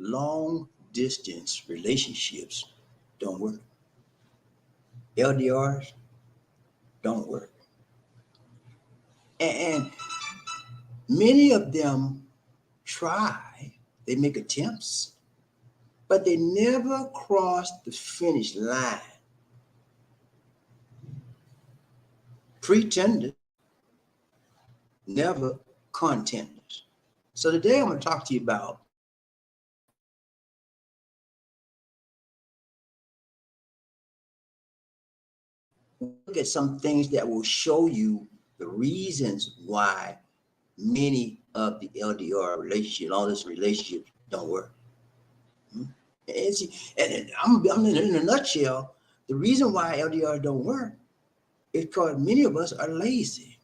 long distance relationships don't work. LDRs don't work. And many of them try, they make attempts, but they never cross the finish line. Pretenders, never contenders. So today I'm going to talk to you about look at some things that will show you the reasons why many of the LDR relationships, all this relationships don't work. And I'm in a nutshell. The reason why LDR don't work is because many of us are lazy.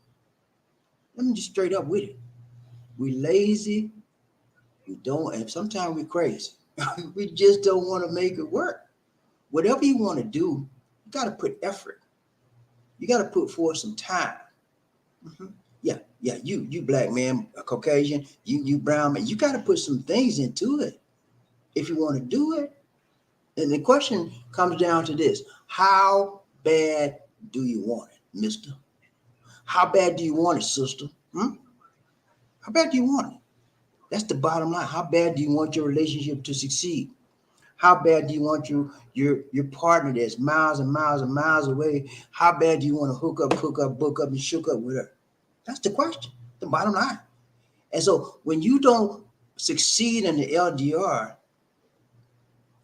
Let me just straight up with it. We lazy. We don't, and sometimes we crazy. We just don't want to make it work. Whatever you want to do, you got to put effort. You got to put forth some time. Yeah. You black man, a Caucasian, you brown man, you got to put some things into it if you want to do it. And the question comes down to this: how bad do you want it, mister? How bad do you want it, sister? How bad do you want it? That's the bottom line. How bad do you want your relationship to succeed? How bad do you want your partner that's miles and miles and miles away? How bad do you want to hook up, book up, and shook up with her? That's the question, the bottom line. And so when you don't succeed in the LDR,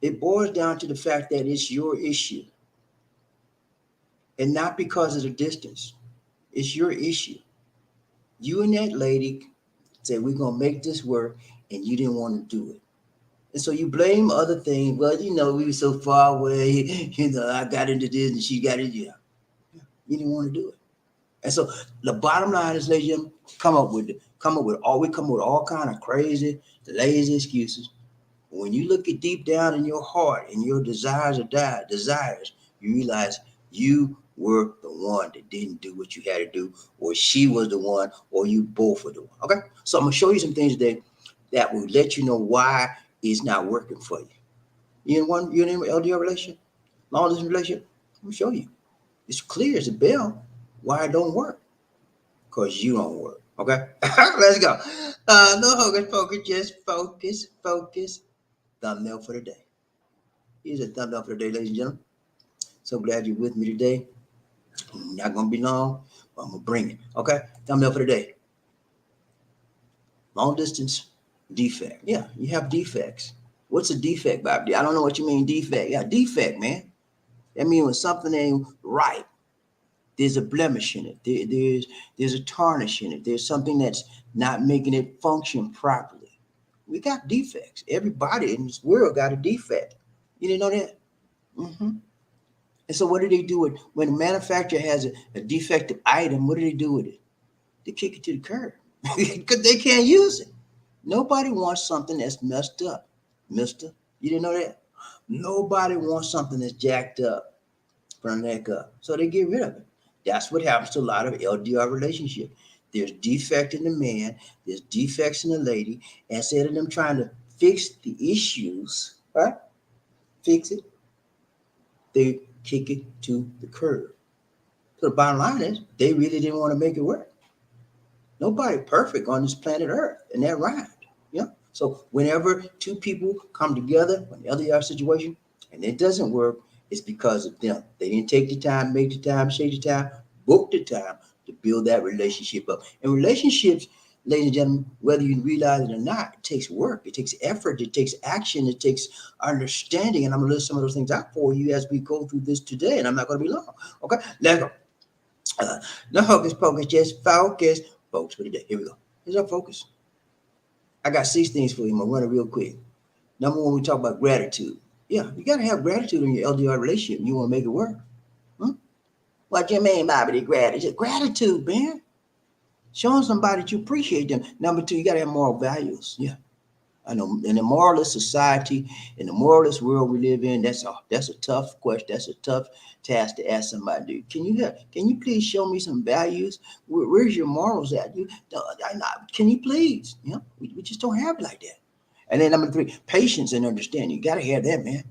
it boils down to the fact that it's your issue. And not because of the distance. It's your issue. You and that lady said, we're going to make this work, and you didn't want to do it. And so you blame other things. Well, we were so far away. I got into this and she got into it. You didn't want to do it. And so the bottom line is, ladies and gentlemen, we come up with all kind of crazy, lazy excuses. When you look at deep down in your heart and your desires, you realize you were the one that didn't do what you had to do, or she was the one, or you both were the one. Okay? So I'm going to show you some things today that will let you know why it's not working for you. You're in an LDR relationship, long distance relationship. Let me show you. It's clear as a bell why it don't work. Because you don't work. Okay? Let's go. No hocus pocus, just focus. Thumbnail for the day. Here's a thumbnail for the day, ladies and gentlemen. So glad you're with me today. Not going to be long, but I'm going to bring it. Okay? Thumbnail for the day. Long distance defect. Yeah, you have defects. What's a defect, BobbieD? I don't know what you mean defect. Yeah, defect, man. That means when something ain't right. There's a blemish in it. There's a tarnish in it. There's something that's not making it function properly. We got defects. Everybody in this world got a defect. You didn't know that? And so what do they do with when a manufacturer has a defective item? What do they do with it? They kick it to the curb because they can't use it. Nobody wants something that's messed up, mister. You didn't know that? Nobody wants something that's jacked up from the neck up. So they get rid of it. That's what happens to a lot of LDR relationships. There's defect in the man, there's defects in the lady. And instead of them trying to fix the issues, right? Fix it, they kick it to the curb. So the bottom line is they really didn't want to make it work. Nobody perfect on this planet Earth, and that rhymed. Yeah. So whenever two people come together, an LDR situation, and it doesn't work, it's because of them. They didn't take the time, make the time, shake the time, book the time to build that relationship up. And relationships, ladies and gentlemen, whether you realize it or not, it takes work, it takes effort, it takes action, it takes understanding. And I'm going to list some of those things out for you as we go through this today, and I'm not going to be long. Okay, let's go. No hocus pocus, just focus. Folks, for today. Here we go. Here's our focus. I got 6 things for you. I'm going to run it real quick. Number 1, we talk about gratitude. Yeah, you got to have gratitude in your LDR relationship. You want to make it work. What you mean, BobbieD? Gratitude. Gratitude, man. Showing somebody that you appreciate them. Number 2, you got to have moral values. Yeah. I know in the moralist society, in the moralist world we live in, that's a tough question. That's a tough task to ask somebody. Can you please show me some values? Where's your morals at? Can you please? We just don't have it like that. And then number 3, patience and understanding. You got to have that, man.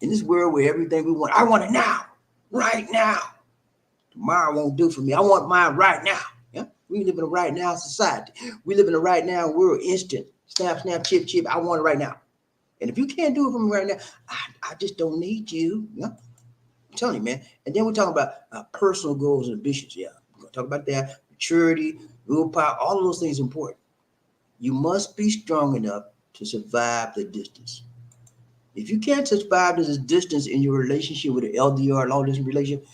In this world where everything we want, I want it now, right now. Tomorrow won't do for me. I want mine right now. Yeah, we live in a right now society. We live in a right now world. Instant, snap, snap, chip, chip. I want it right now. And if you can't do it for me right now, I just don't need you. Yeah, I'm telling you, man. And then we're talking about personal goals and ambitions. Yeah, we're gonna talk about that. Maturity, willpower, all of those things are important. You must be strong enough to survive the distance. If you can't survive this distance in your relationship with the LDR, long distance relationship,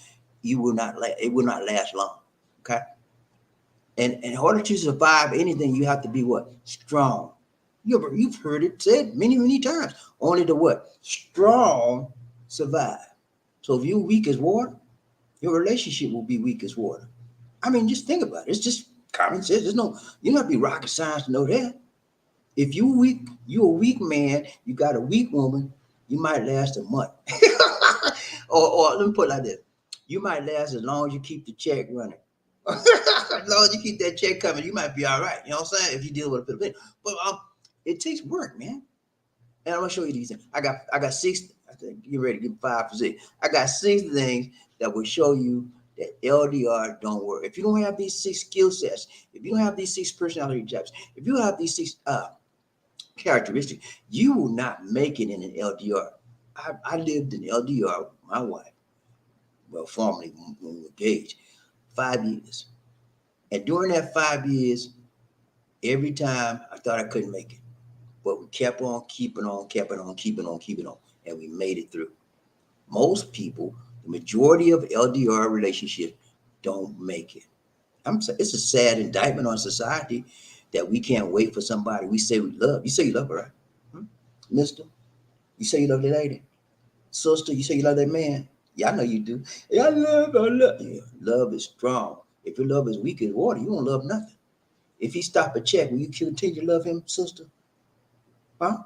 you will not. It will not last long. Okay. And in order to survive anything, you have to be what? Strong. You've heard it said many, many times. Only the what? Strong survive. So if you're weak as water, your relationship will be weak as water. I mean, just think about it. It's just common sense. There's no, you don't have to be rocket science to know that. If you're a weak man, you got a weak woman, you might last a month. or let me put it like this. You might last as long as you keep the check running. As long as you keep that check coming, you might be all right. You know what I'm saying? If you deal with a Philippine. But it takes work, man. And I'm gonna show you these things. I got 6. I think you're ready to get 5 for 6. I got 6 things that will show you that LDR don't work. If you don't have these 6 skill sets, if you don't have these 6 personality types, if you have these 6 characteristics, you will not make it in an LDR. I lived in LDR with my wife, well, formerly when we were engaged, 5 years. And during that 5 years, every time I thought I couldn't make it. But we kept on keeping on, and we made it through. Most people, the majority of LDR relationships don't make it. It's a sad indictment on society that we can't wait for somebody we say we love. You say you love her, right? Mister, you say you love that lady. Sister, you say you love that man. Yeah, I know you do. Yeah, I love. Yeah, love is strong. If your love is weak as water, you don't love nothing. If he stop a check, will you continue to love him, sister? Huh?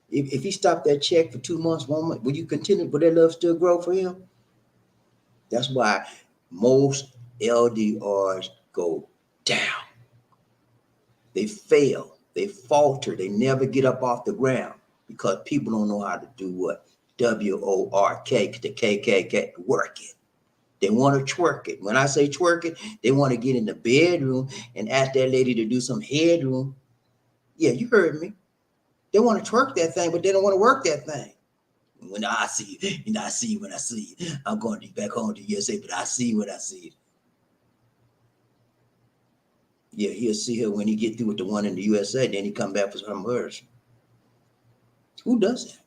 If he stopped that check for 2 months, 1 month, will you continue? Will that love still grow for him? That's why most LDRs go down. They fail. They falter. They never get up off the ground because people don't know how to do what? W-O-R-K, the K, work it. They want to twerk it. When I say twerk it, they want to get in the bedroom and ask that lady to do some headroom. Yeah, you heard me. They want to twerk that thing, but they don't want to work that thing. When I see you, I see you when I see you. I'm going to be back home to USA, but I see you when I see you. Yeah, he'll see her when he get through with the one in the USA, then he come back for some hers. Who does that?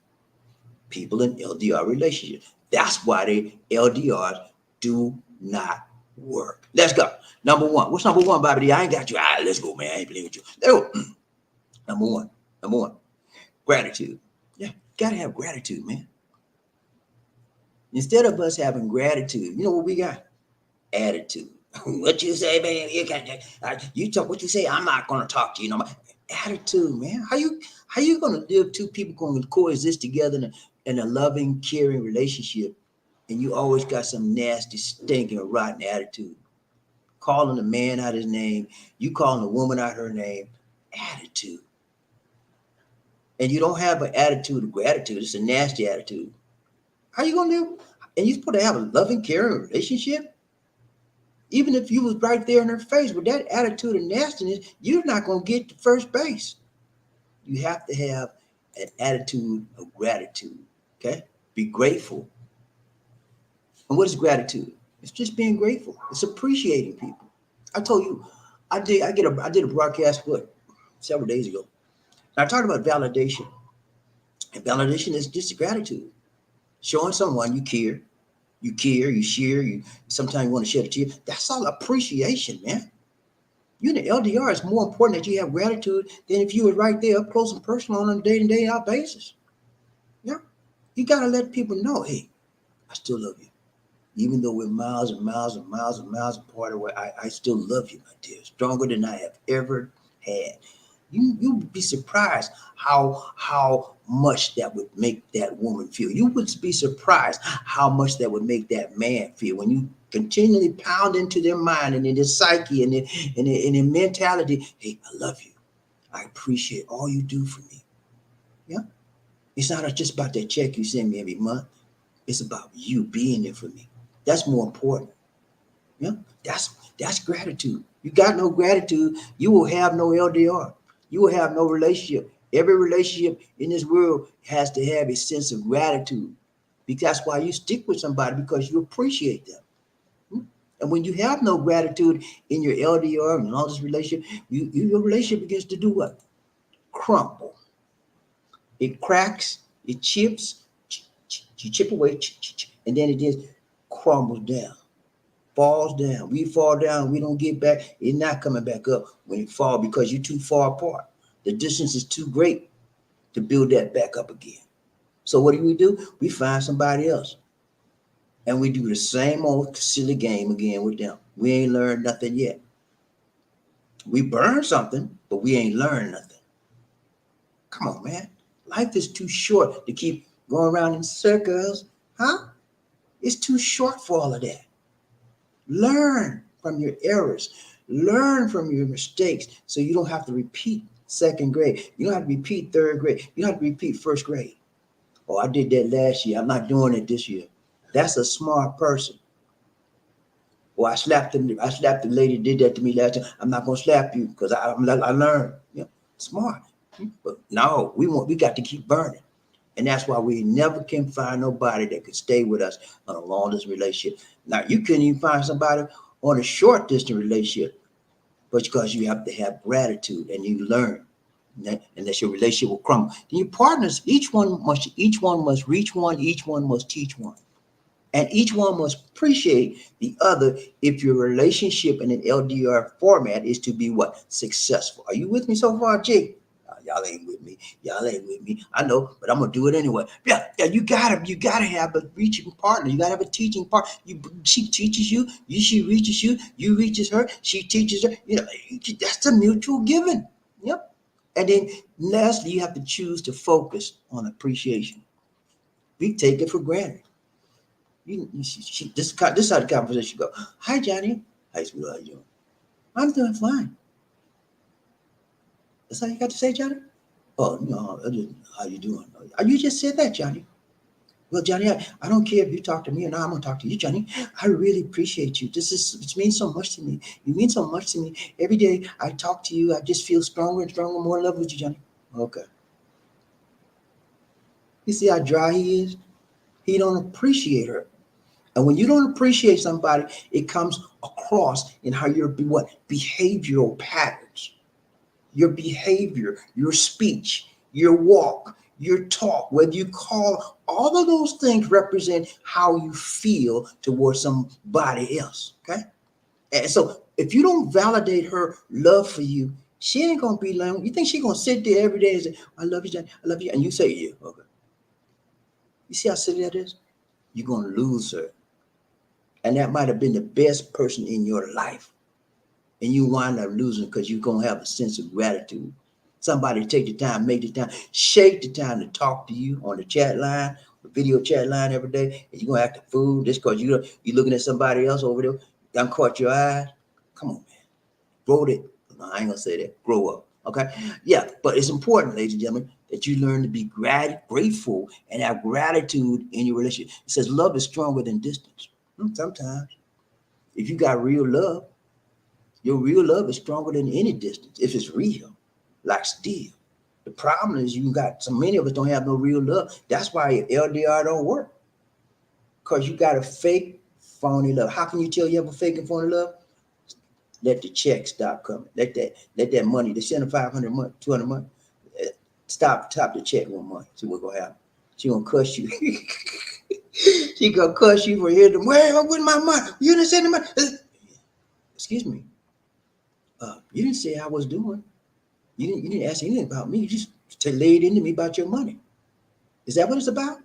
People in LDR relationships. That's why they LDRs do not work. Let's go. Number 1. What's number 1, BobbieD? I ain't got you. All right, let's go, man. I ain't playing with you. Let's go. Number one. Gratitude. Yeah, gotta have gratitude, man. Instead of us having gratitude, you know what we got? Attitude. What you say, man? You talk what you say. I'm not gonna talk to you. No, attitude, man. How you gonna live? 2 people gonna coexist together in a loving, caring relationship, and you always got some nasty, stinking, rotten attitude. Calling a man out his name, you calling a woman out her name. Attitude. And you don't have an attitude of gratitude. It's a nasty attitude. How you gonna live? And you're supposed to have a loving, caring relationship? Even if you was right there in her face with that attitude of nastiness, you're not going to get to first base. You have to have an attitude of gratitude, okay? Be grateful. And what is gratitude? It's just being grateful. It's appreciating people. I told you, I did a broadcast several days ago. And I talked about validation. And validation is just gratitude. Showing someone you care, you share, sometimes you want to shed a tear. That's all appreciation, man. You in the LDR, it's more important that you have gratitude than if you were right there up close and personal on a day-to-day out basis. Yeah. You got to let people know, hey, I still love you. Even though we're miles and miles and miles and miles apart away, I still love you, my dear. Stronger than I have ever had. You'll be surprised how much that would make that woman feel. You would be surprised how much that would make that man feel when you continually pound into their mind and in their psyche and their mentality. Hey, I love you. I appreciate all you do for me. Yeah. It's not just about that check you send me every month. It's about you being there for me. That's more important. Yeah. That's gratitude. You got no gratitude, you will have no LDR. You will have no relationship. Every relationship in this world has to have a sense of gratitude. Because that's why you stick with somebody, because you appreciate them. Hmm? And when you have no gratitude in your LDR and all this relationship, your relationship begins to do what? Crumble. It cracks, it chips, you chip away, and then it just crumbles down, falls down. We fall down, we don't get back. It's not coming back up when it falls, because you're too far apart. The distance is too great to build that back up again. So what do? We find somebody else, and we do the same old silly game again with them. We ain't learned nothing yet. We burn something, but we ain't learned nothing. Come on, man. Life is too short to keep going around in circles, huh? It's too short for all of that. Learn from your errors. Learn from your mistakes, so you don't have to repeat second grade. You don't have to repeat third grade. You don't have to repeat first grade. Oh, I did that last year. I'm not doing it this year. That's a smart person. Or I slapped them. I slapped the lady that did that to me last time. I'm not gonna slap you because I learned. You know, smart. But no, we got to keep burning. And that's why we never can find nobody that could stay with us on a long distance relationship. Now, you couldn't even find somebody on a short distance relationship, but because you have to have gratitude and you learn, and that's your relationship will crumble. Then your partners, each one must reach one, each one must teach one. And each one must appreciate the other if your relationship in an LDR format is to be what? Successful. Are you with me so far, Jake? Y'all ain't with me. Y'all ain't with me. I know, but I'm gonna do it anyway. Yeah, you gotta have a reaching partner. You gotta have a teaching partner. She teaches you, she reaches you, you reaches her, she teaches her. You know, that's a mutual giving. Yep. And then lastly, you have to choose to focus on appreciation. We take it for granted. This how the conversation go. Hi, Johnny. Hi, sweetheart. How you doing? I'm doing fine. That's all you got to say, Johnny? Oh, no. How you doing? You just said that, Johnny. Well, Johnny, I don't care if you talk to me or not. I'm going to talk to you, Johnny. I really appreciate you. It means so much to me. You mean so much to me. Every day I talk to you, I just feel stronger and stronger, more in love with you, Johnny. Okay. You see how dry he is? He don't appreciate her. And when you don't appreciate somebody, it comes across in how your behavioral patterns, your behavior, your speech, your walk, your talk, whether you call, all of those things represent how you feel towards somebody else. Okay. And so if you don't validate her love for you, she ain't gonna be long. You think she's gonna sit there every day and say, I love you, Johnny, I love you. And you say, yeah, okay. You see how silly that is? You're gonna lose her. And that might have been the best person in your life. And you wind up losing because you're going to have a sense of gratitude. Somebody take the time, make the time, shake the time to talk to you on the chat line, the video chat line every day. And you're going to act a fool just because you're looking at somebody else over there. Done caught your eyes. Come on, man. Grow it. No, I ain't going to say that. Grow up. Okay? Yeah, but it's important, ladies and gentlemen, that you learn to be grateful and have gratitude in your relationship. It says love is stronger than distance. Sometimes. If you got real love, your real love is stronger than any distance. If it's real, like steel. The problem is you got so many of us don't have no real love. That's why LDR don't work. Because you got a fake phony love. How can you tell you have a fake and phony love? Let the check stop coming. Let that money, they send a 500 a month, 200 a month. Stop the check 1 month. See what's gonna happen. She gonna cuss you. She gonna cuss you for hearing them. Where with my money? You didn't send the money. Excuse me. You didn't say I was doing. You didn't ask anything about me. You just laid into me about your money. Is that what it's about?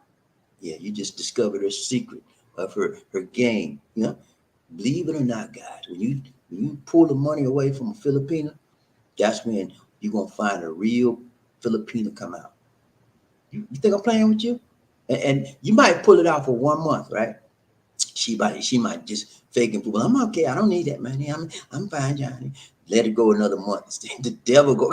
Yeah, you just discovered a secret of her game. You know, believe it or not, guys, when you pull the money away from a Filipina, that's when you're gonna find a real Filipina come out. You think I'm playing with you? And you might pull it out for 1 month, right? She might just fake and fool. I'm okay. I don't need that money. I'm fine, Johnny. Let it go another month. The devil go.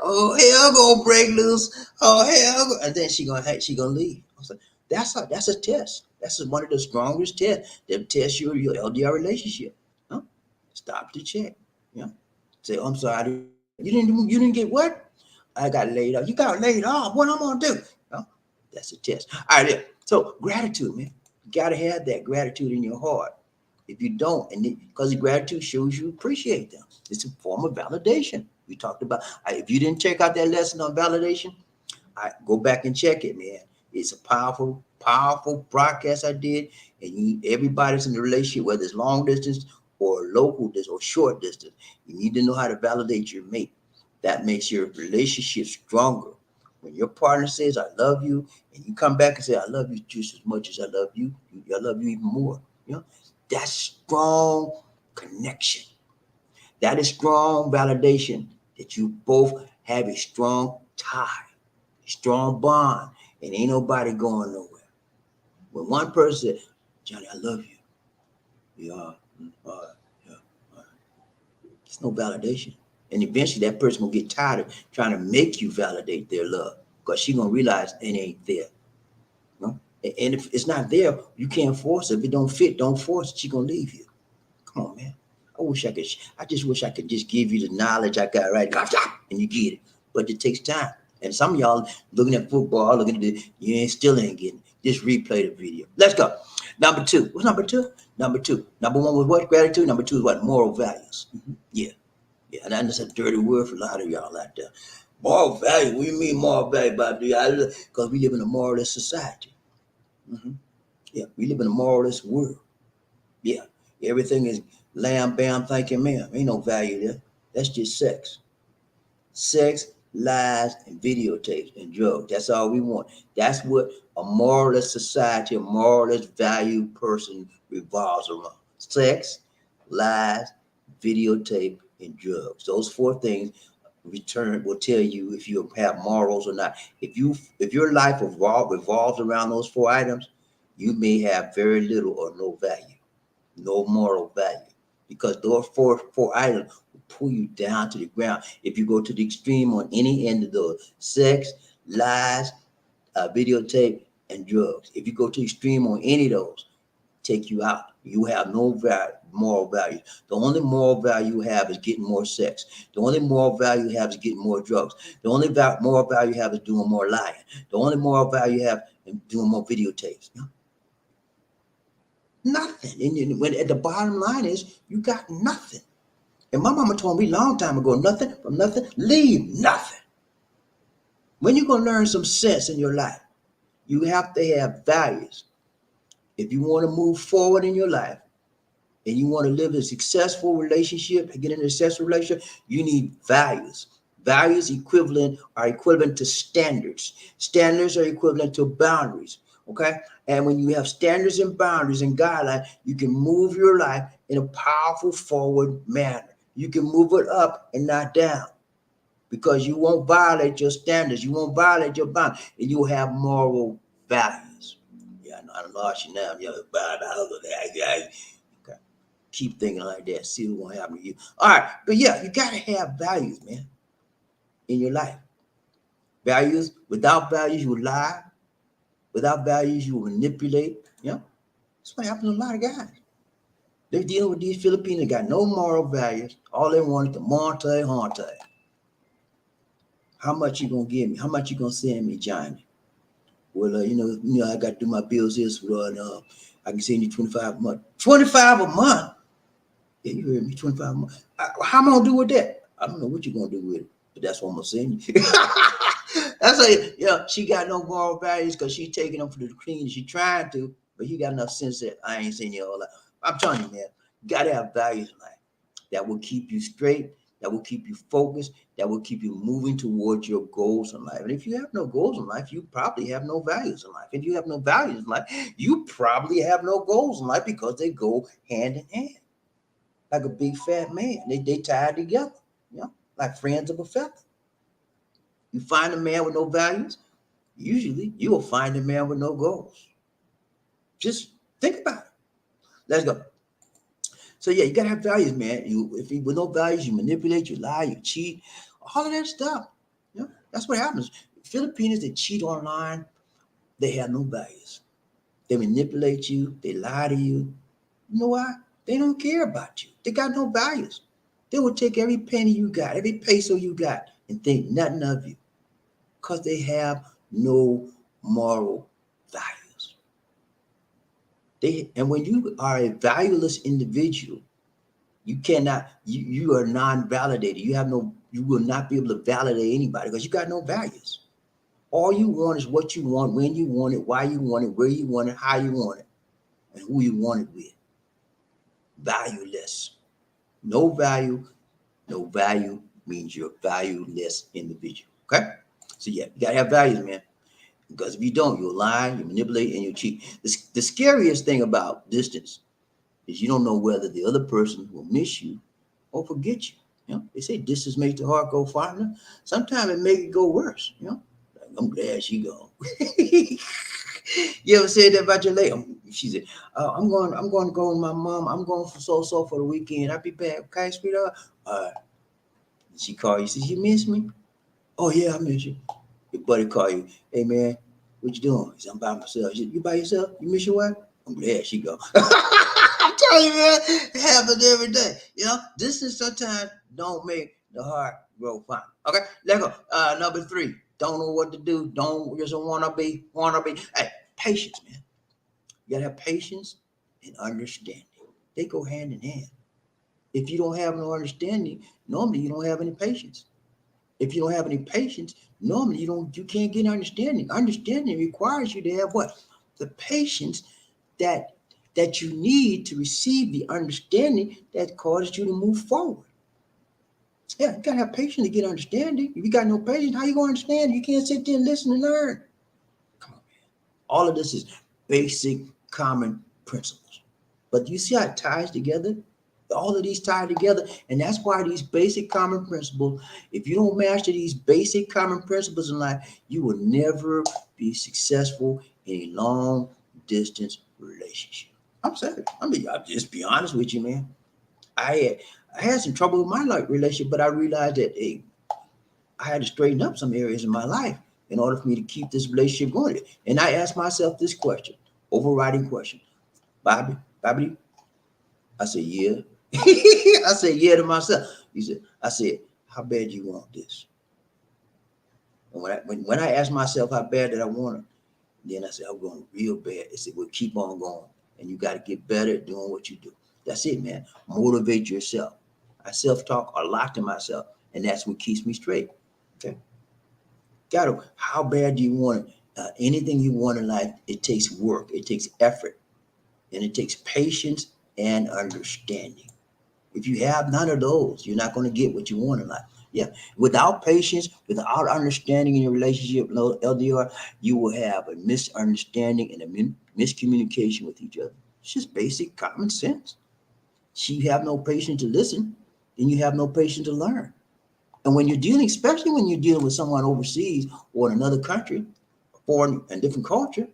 Oh hell, gonna break loose. Oh hell, and then she gonna leave. I was like, that's a test. That's one of the strongest tests that test your LDR relationship. Huh? Stop to check. Yeah. Say, I'm sorry, you didn't get what? I got laid off. You got laid off. What I'm gonna do? Huh? That's a test. All right, yeah. So gratitude, man. You gotta have that gratitude in your heart. If you don't, and because gratitude shows you appreciate them, it's a form of validation. We talked about. If you didn't check out that lesson on validation, I go back and check it, man. It's a powerful, powerful broadcast I did, and everybody's in the relationship, whether it's long distance or local distance or short distance. You need to know how to validate your mate. That makes your relationship stronger. When your partner says "I love you," and you come back and say "I love you just as much as I love you," I love you even more. You know, that's strong connection. That is strong validation that you both have a strong tie, a strong bond, and ain't nobody going nowhere. When one person says, "Johnny, I love you," yeah, yeah, it's no validation. And eventually that person will get tired of trying to make you validate their love because she gonna realize it ain't there. You know? And if it's not there, you can't force it. If it don't fit, don't force it. She gonna leave you. Come on, man. I just wish I could just give you the knowledge I got right, and you get it. But it takes time. And some of y'all looking at football, looking at it, still ain't getting it. Just replay the video. Let's go. Number two. What's number two? Number two. Number one was what? Gratitude. Number two is what? Moral values. Yeah. Yeah. And that's a dirty word for a lot of y'all out there. Moral value. What do you mean moral value, BobbieD? Because we live in a moralist society. Mhm. Yeah. We live in a moralist world. Yeah, everything is lamb, bam, thank you, ma'am. Ain't no value there. That's just sex. Sex, lies, and videotapes and drugs. That's all we want. That's what a moralist society, a moralist value person revolves around. Sex, lies, videotape, and drugs. Those four things return will tell you if you have morals or not. If your life revolves around those four items, you may have very little or no value, no moral value, because those four items will pull you down to the ground. If you go to the extreme on any end of those: sex, lies, videotape, and drugs. If you go to the extreme on any of those, take you out. You have no moral value. The only moral value you have is getting more sex. The only moral value you have is getting more drugs. The only moral value you have is doing more lying. The only moral value you have is doing more videotapes. You know? Nothing. And when at the bottom line is you got nothing. And my mama told me a long time ago, nothing from nothing, leave nothing. When you gonna learn some sense in your life, you have to have values. If you want to move forward in your life and you want to live a successful relationship and get in a successful relationship, you need values. Values are equivalent to standards. Standards are equivalent to boundaries. Okay. And when you have standards and boundaries and guidelines, you can move your life in a powerful forward manner. You can move it up and not down because you won't violate your standards. You won't violate your boundaries, and you'll have moral values. Yeah, I lost you now. Okay. Keep thinking like that. See what's going to happen to you. All right. But yeah, you got to have values, man, in your life. Values. Without values, you will lie. Without values, you will manipulate. You know, that's what happens to a lot of guys. They're dealing with these Philippines that got no moral values. All they want is the monte, hante. How much you gonna give me? How much you gonna send me, Johnny? Well, I got to do my bills this. I can send you 25 a month. 25 a month? Yeah, you heard me. 25 a month. How am I gonna do with that? I don't know what you're gonna do with it, but that's what I'm gonna send you. That's like, she got no moral values because she's taking them for the clean. She trying to, but you got enough sense that I ain't saying you all that. I'm telling you, man, you gotta have values in life that will keep you straight, that will keep you focused, that will keep you moving towards your goals in life. And if you have no goals in life, you probably have no values in life. If you have no values in life, you probably have no goals in life because they go hand in hand. Like a big fat man. They tied together, like friends of a feather. You find a man with no values, usually you will find a man with no goals. Just think about it. Let's go. So yeah, you gotta have values, man. With no values, you manipulate, you lie, you cheat, all of that stuff. That's what happens. Filipinos that cheat online, they have no values. They manipulate you. They lie to you. You know why? They don't care about you. They got no values. They will take every penny you got, every peso you got, and think nothing of you because they have no moral values. And when you are a valueless individual, you are non-validated. You will not be able to validate anybody because you got no values. All you want is what you want, when you want it, why you want it, where you want it, how you want it, and who you want it with. Valueless. No value. No value means you're a valueless individual. Okay? So yeah, you gotta have values, man. Because if you don't, you'll lie, you manipulate, and you cheat. The scariest thing about distance is you don't know whether the other person will miss you or forget you. You know, they say distance makes the heart go farther. Sometimes it make it go worse. You know, like, I'm glad she gone. You ever said that about your lady? She said, I'm going to go with my mom. I'm going for so for the weekend. I'll be back. Okay, sweetheart. She called you. Says, you miss me? Oh yeah, I miss you. Your buddy call you. Hey man, what you doing? He said, I'm by myself. You by yourself? You miss your wife? I'm glad she go. I'm telling you, man, it happens every day. You know, distance sometimes don't make the heart grow fine. Okay, let's go. Number 3. Don't know what to do. Don't just wanna be. Hey, patience, man. You gotta have patience and understanding. They go hand in hand. If you don't have no understanding, normally you don't have any patience. If you don't have any patience, normally you can't get understanding. Understanding requires you to have what? The patience that you need to receive the understanding that causes you to move forward. Yeah, you gotta have patience to get understanding. If you got no patience, how you gonna understand? You can't sit there and listen and learn. Come on, man. All of this is basic common principles. But you see how it ties together? All of these tie together, and that's why these basic common principles, if you don't master these basic common principles in life, you will never be successful in a long distance relationship. I'm sorry. I'll just be honest with you, man. I had some trouble with my life relationship, but I realized that I had to straighten up some areas in my life in order for me to keep this relationship going. And I asked myself this question, overriding question. Bobby, I said, yeah. I said, yeah to myself. I said, how bad do you want this? And when I asked myself how bad did I want it, then I said, I'm going real bad. It said, well, keep on going. And you got to get better at doing what you do. That's it, man. Motivate yourself. I self-talk a lot to myself, and that's what keeps me straight. Okay. How bad do you want it? Anything you want in life, it takes work, it takes effort, and it takes patience and understanding. If you have none of those, you're not going to get what you want in life. Yeah. Without patience, without understanding in your relationship, LDR, you will have a misunderstanding and a miscommunication with each other. It's just basic common sense. So you have no patience to listen, then you have no patience to learn. And when you're dealing, especially when you're dealing with someone overseas or in another country, foreign and different culture, you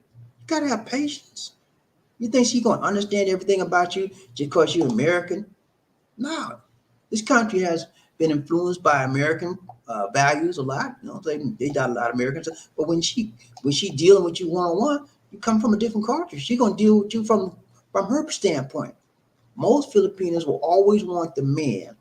got to have patience. You think she's going to understand everything about you just because you're American? No, this country has been influenced by American values a lot. You know, they got a lot of Americans. But when she dealing with you one on one, you come from a different culture. She's gonna deal with you from her standpoint. Most Filipinos will always want the man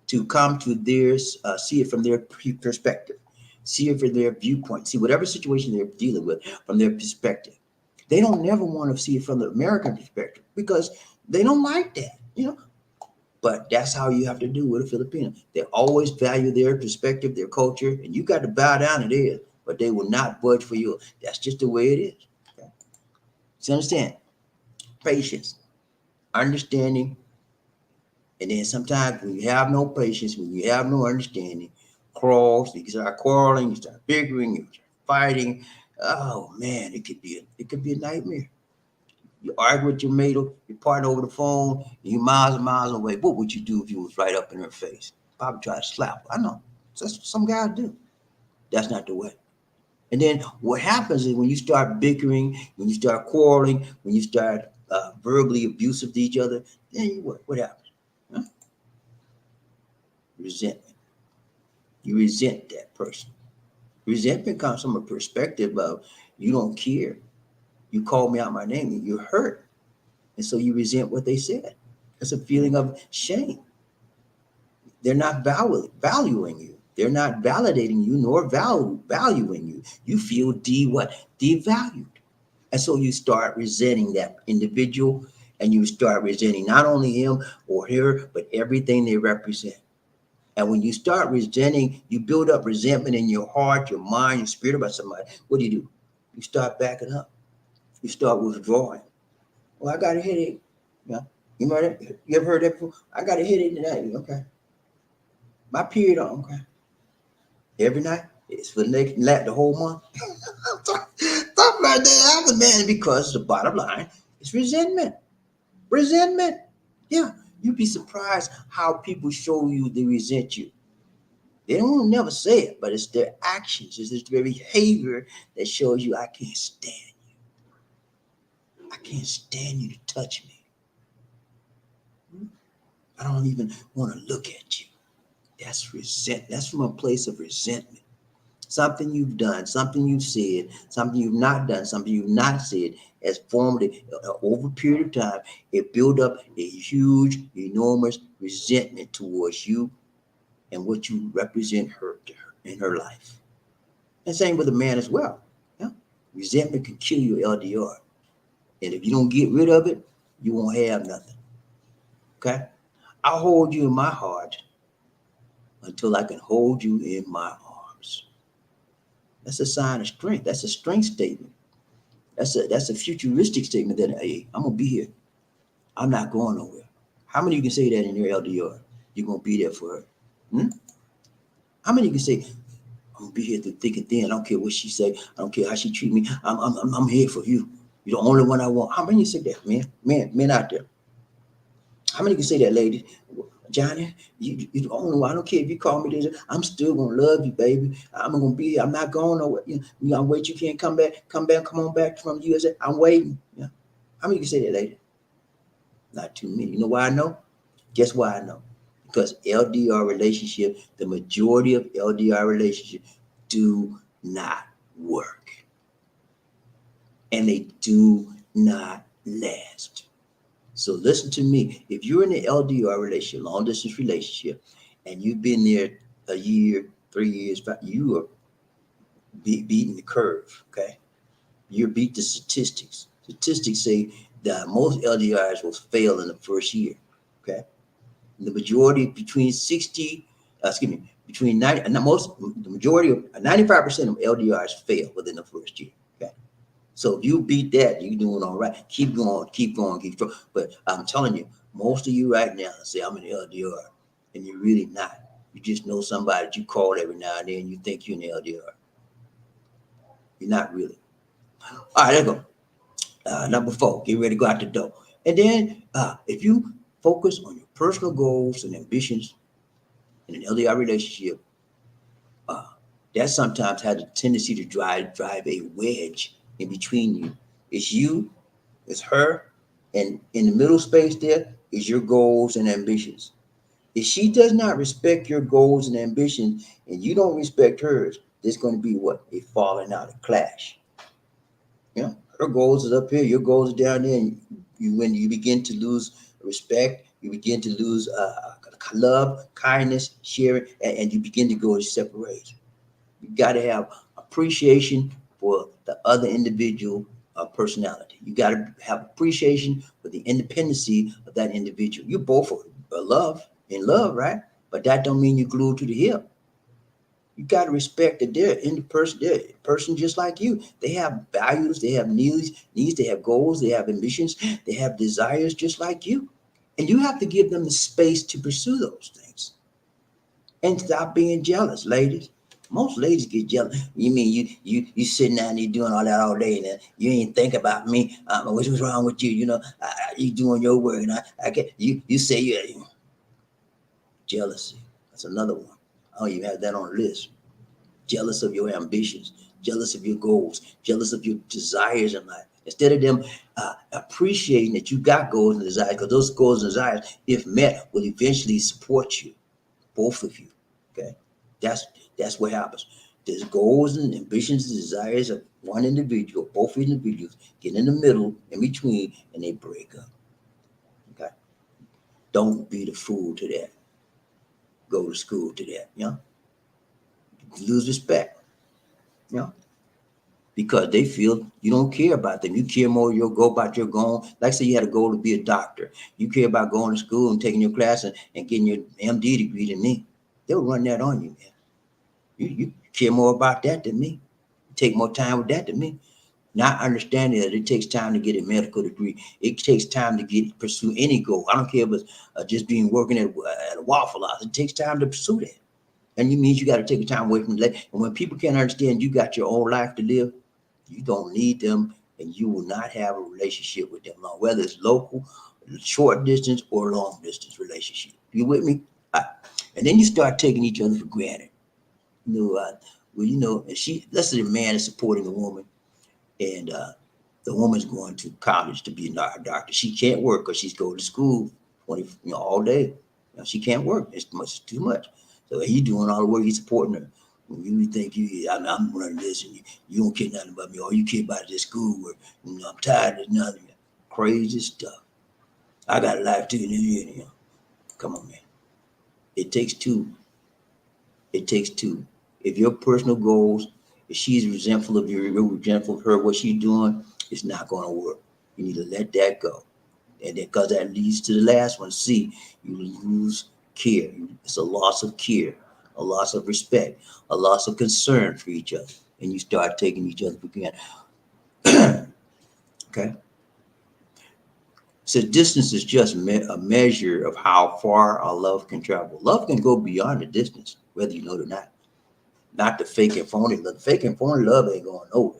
to come to theirs, see it from their perspective, see it from their viewpoint, see whatever situation they're dealing with from their perspective. They don't never want to see it from the American perspective because they don't like that. You know, but that's how you have to do with a Filipino. They always value their perspective, their culture, and you got to bow down to theirs, but they will not budge for you. That's just the way it is. Okay? So understand, patience, understanding, and then sometimes when you have no patience, when you have no understanding, quarrels, you start quarreling, you start bickering, you start fighting. Oh man, it could be a nightmare. You argue with your mate, your partner over the phone, and you miles and miles away. What would you do if you was right up in her face? Probably try to slap her. I know. That's what some guys do. That's not the way. And then what happens is when you start bickering, when you start quarreling, when you start verbally abusive to each other, then what happens? Huh? Resentment. You resent that person. Resentment comes from a perspective of you don't care. You called me out my name and you're hurt. And so you resent what they said. It's a feeling of shame. They're not valuing you. They're not validating you nor valuing you. You feel devalued. And so you start resenting that individual, and you start resenting not only him or her, but everything they represent. And when you start resenting, you build up resentment in your heart, your mind, your spirit about somebody. What do? You start backing up. You start withdrawing. Well, I got a headache. Yeah. You ever heard that before? I got a headache tonight. Okay. My period on. Okay. Every night. It's for the whole month. Something like that happens, man, because the bottom line is resentment. Resentment. Yeah. You'd be surprised how people show you they resent you. They don't never say it, but it's their actions, it's their behavior that shows you I can't stand you. I can't stand you to touch me. I don't even want to look at you. That's resentment. That's from a place of resentment. Something you've done, something you've said, something you've not done, something you've not said has formed over a period of time. It built up a huge, enormous resentment towards you and what you represent her to her in her life. And same with a man as well. Yeah? Resentment can kill your LDR. And if you don't get rid of it, you won't have nothing. Okay? I'll hold you in my heart until I can hold you in my arms. That's a sign of strength. That's a strength statement. That's a futuristic statement that, hey, I'm gonna be here. I'm not going nowhere. How many of you can say that in your LDR? You're gonna be there for her. Hmm? How many of you can say, I'm gonna be here through thick and thin. I don't care what she say. I don't care how she treat me. I'm here for you. You're the only one I want. How many of you say that, man? Men out there. How many can say that, lady? Johnny, you're the only one. I don't care if you call me this. I'm still gonna love you, baby. I'm gonna be here. I'm not going nowhere. I'm waiting. You can't come back. Come on back from the USA. I'm waiting. Yeah. How many can say that, lady? Not too many. You know why I know? Guess why I know? Because LDR relationship, the majority of LDR relationships do not work. And they do not last. So listen to me. If you're in an LDR relationship, long distance relationship, and you've been there a year, 3 years, 5, you are beating the curve. Okay, you're beat the statistics. Statistics say that most LDRs will fail in the first year. Okay, the majority between 90, and the majority of 95% of LDRs fail within the first year. Okay. So if you beat that, you're doing all right. Keep going, keep going, keep going. But I'm telling you, most of you right now say I'm an LDR, and you're really not. You just know somebody that you call every now and then. You think you're an LDR. You're not really. All right, let's go. Number 4, get ready to go out the door. And then if you focus on your personal goals and ambitions in an LDR relationship, that sometimes has a tendency to drive a wedge in between you. It's you, it's her, and in the middle space there is your goals and ambitions. If she does not respect your goals and ambitions and you don't respect hers, there's going to be what? A falling out, a clash. Yeah, her goals is up here, your goals are down there, and when you begin to lose respect, you begin to lose love, kindness, sharing, and you begin to go to separate ways. You got to have appreciation for the other individual personality. You got to have appreciation for the independency of that individual. You both are in love, right? But that don't mean you're glued to the hip. You got to respect that they're a person just like you. They have values, they have needs, they have goals, they have ambitions, they have desires just like you. And you have to give them the space to pursue those things. And stop being jealous, ladies. Most ladies get jealous. You mean you sitting down there doing all that all day, and you ain't think about me? What's wrong with you? You doing your work, and I get you say you jealousy. That's another one. I don't even have that on the list. Jealous of your ambitions, jealous of your goals, jealous of your desires in life. Instead of them appreciating that you got goals and desires, because those goals and desires, if met, will eventually support you, both of you. Okay, that's what happens. There's goals and ambitions and desires of one individual, both individuals get in the middle, in between, and they break up. Okay. Don't be the fool to that. Go to school to that. Lose respect. You know, because they feel you don't care about them. You care more, you'll go about your goal. Like say you had a goal to be a doctor. You care about going to school and taking your class and getting your MD degree than me. They'll run that on you, man. You care more about that than me. You take more time with that than me. Not understanding that it takes time to get a medical degree. It takes time to pursue any goal. I don't care if it's just being working at a Waffle House. It takes time to pursue that. And it means you got to take time away from the life. And when people can't understand you got your own life to live, you don't need them, and you will not have a relationship with them long, whether it's local, short distance, or long distance relationship. You with me? And then you start taking each other for granted. Let's say a man is supporting a woman, and the woman's going to college to be a doctor. She can't work because she's going to school 20, all day. She can't work. It's too much. So he's doing all the work. He's supporting her. When you think I'm running this and you don't care nothing about me, all you care about is this schoolwork. I'm tired of nothing. Crazy stuff. I got a life too. Come on, man. It takes two. It takes two. If your personal goals, if she's resentful of you, you're resentful of her, what she's doing, it's not going to work. You need to let that go. And then, because that leads to the last one. C, you lose care. It's a loss of care, a loss of respect, a loss of concern for each other. And you start taking each other for granted. Okay? So distance is just a measure of how far our love can travel. Love can go beyond the distance, whether you know it or not. Not the fake and phony love. The fake and phony love ain't going nowhere.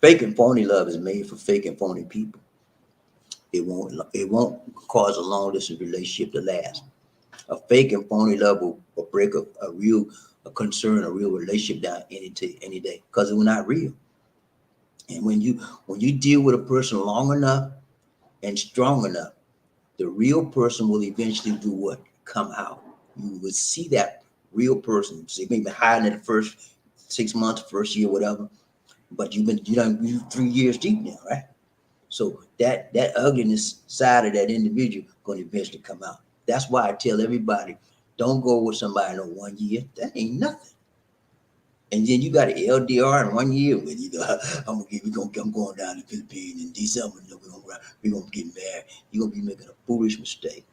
Fake and phony love is made for fake and phony people. It won't cause a long distance relationship to last. A fake and phony love will break a real concern, a real relationship down any day because it was not real. And when you deal with a person long enough and strong enough, the real person will eventually do what? Come out. You will see that real person. So you may be hiding in the first 6 months, first year, whatever, but you're 3 years deep now, right? So that ugliness side of that individual going to eventually come out. That's why I tell everybody, don't go with somebody in 1 year. That ain't nothing. And then you got an LDR in 1 year. I'm going down to Philippine in December. We're gonna get married. You're gonna be making a foolish mistake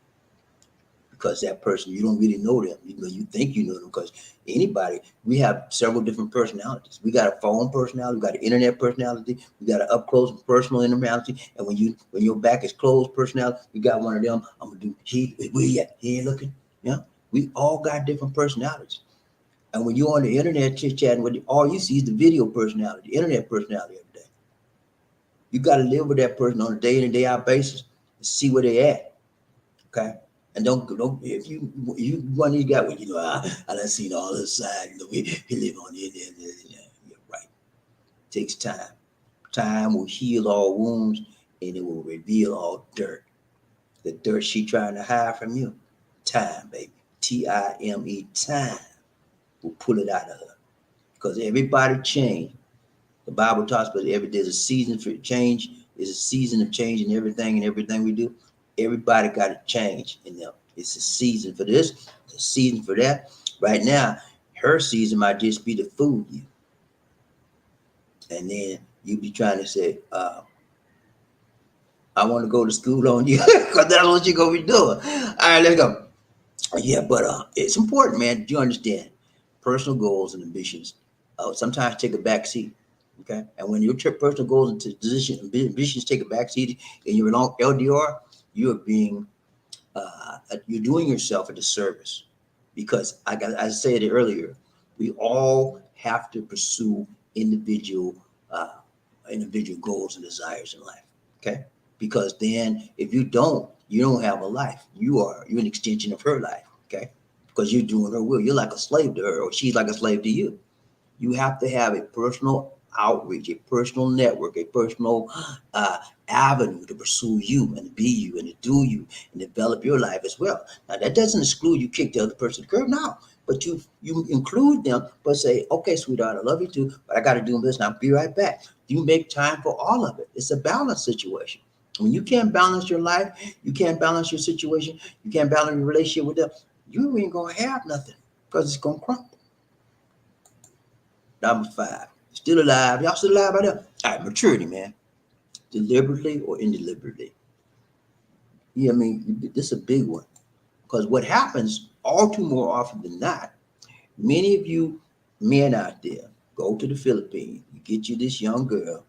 because that person, you don't really know them. You think you know them because anybody. We have several different personalities. We got a phone personality. We got an internet personality. We got an up close and personal personality. And when your back is closed personality, we got one of them. I'm gonna do where you at? He ain't looking. Yeah, we all got different personalities. And when you're on the internet chit-chatting with all you see is the video personality, the internet personality every day. You got to live with that person on a day in and day out basis and see where they at. Okay. And don't if you one of these guys, I done seen all the side, he live on the internet. You're right. It takes time. Time will heal all wounds and it will reveal all dirt. The dirt she trying to hide from you. Time, baby. Time. Time will pull it out of her. Because everybody changed. The Bible talks about there's a season for change. There's a season of change in everything and everything we do. Everybody got to change in them. It's a season for this, it's a season for that. Right now, her season might just be to fool you. And then you be trying to say, I want to go to school on you because that's what you're going to be doing. All right, let's go. Yeah, but it's important, man. Do you understand? Personal goals and ambitions sometimes take a back seat. Okay, and when your personal goals and ambitions take a back seat and you're on LDR, you're doing yourself a disservice because I said it earlier. We all have to pursue individual goals and desires in life. Okay, because then if you don't have a life. You're an extension of her life. Okay, because you're doing her will. You're like a slave to her, or she's like a slave to you. You have to have a personal outreach, a personal network, a personal avenue to pursue you and to be you and to do you and develop your life as well. Now that doesn't exclude you kick the other person to the curb now, but you include them, but say, okay, sweetheart, I love you too, but I got to do this and I'll be right back. You make time for all of it. It's a balance situation. When you can't balance your life, you can't balance your situation, you can't balance your relationship with them, you ain't gonna have nothing because it's gonna crumble. Number 5, still alive. Y'all still alive out there? All right, maturity, man. Deliberately or indeliberately. Yeah, I mean, this is a big one. Because what happens all too more often than not, many of you men out there go to the Philippines, you get you this young girl,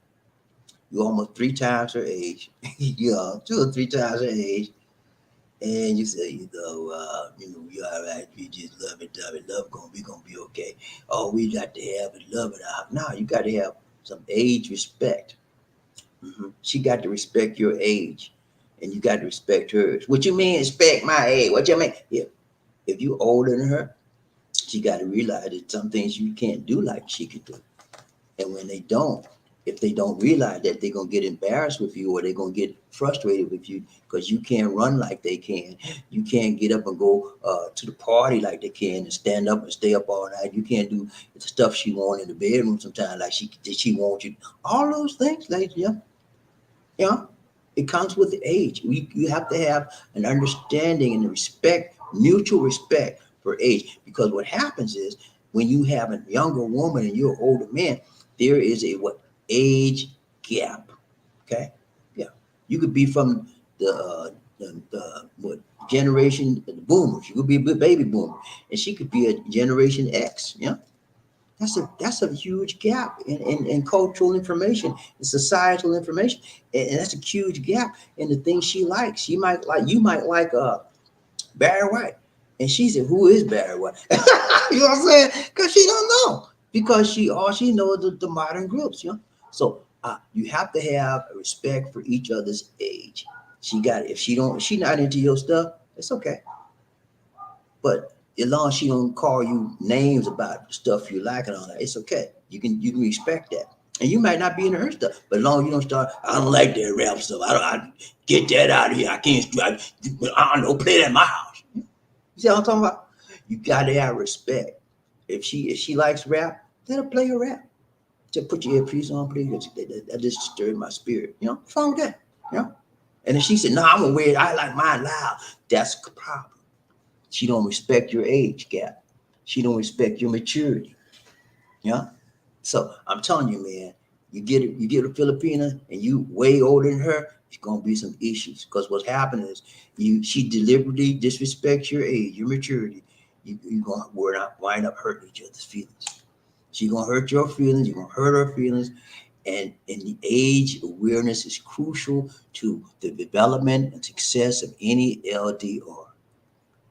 you're almost 3 times her age, young, 2 or 3 times her age, and you say, you're all right, you just love it, we gonna be okay. Oh, we got to have it, love it out. Now you got to have some age respect. She got to respect your age, and you got to respect hers. What you mean, respect my age? What you mean? Yeah, if you older than her, she got to realize that some things you can't do like she could do. And when they don't, if they don't realize that, they're gonna get embarrassed with you, or they're gonna get frustrated with you because you can't run like they can. You can't get up and go to the party like they can, and stand up and stay up all night. You can't do the stuff she wants in the bedroom sometimes, like she wants you. All those things, ladies, yeah, it comes with the age. You have to have an understanding and a respect, mutual respect for age. Because what happens is when you have a younger woman and you're an older man, there is a age gap. Okay, yeah, you could be from the what generation, the boomers. You could be a baby boomer, and she could be a generation X. Yeah, that's a huge gap in cultural information, in societal information, and that's a huge gap in the things she likes. You might like Barry White, and she said, "Who is Barry White?" You know what I'm saying? Because she don't know, because all she knows is the modern groups. So you have to have a respect for each other's age. If she not into your stuff, it's okay. But as long as she don't call you names about the stuff you like and all that, it's okay. You can respect that. And you might not be into her stuff, but as long as you don't start, I don't like that rap stuff. I get that out of here. I can't. I don't know. Play that in my house. You see what I'm talking about? You got to have respect. If she likes rap, let her play her rap. Just put your earpiece on, please. That just stirred my spirit. What's wrong with that? And if she said, "No, I'm gonna wear it. I like mine loud," that's the problem. She don't respect your age gap. She don't respect your maturity. Yeah. So I'm telling you, man, you get a Filipina and you way older than her, it's gonna be some issues. Because what's happening is she deliberately disrespects your age, your maturity. You're gonna wind up hurting each other's feelings. She's gonna hurt your feelings, you're gonna hurt her feelings. And the age awareness is crucial to the development and success of any LDR.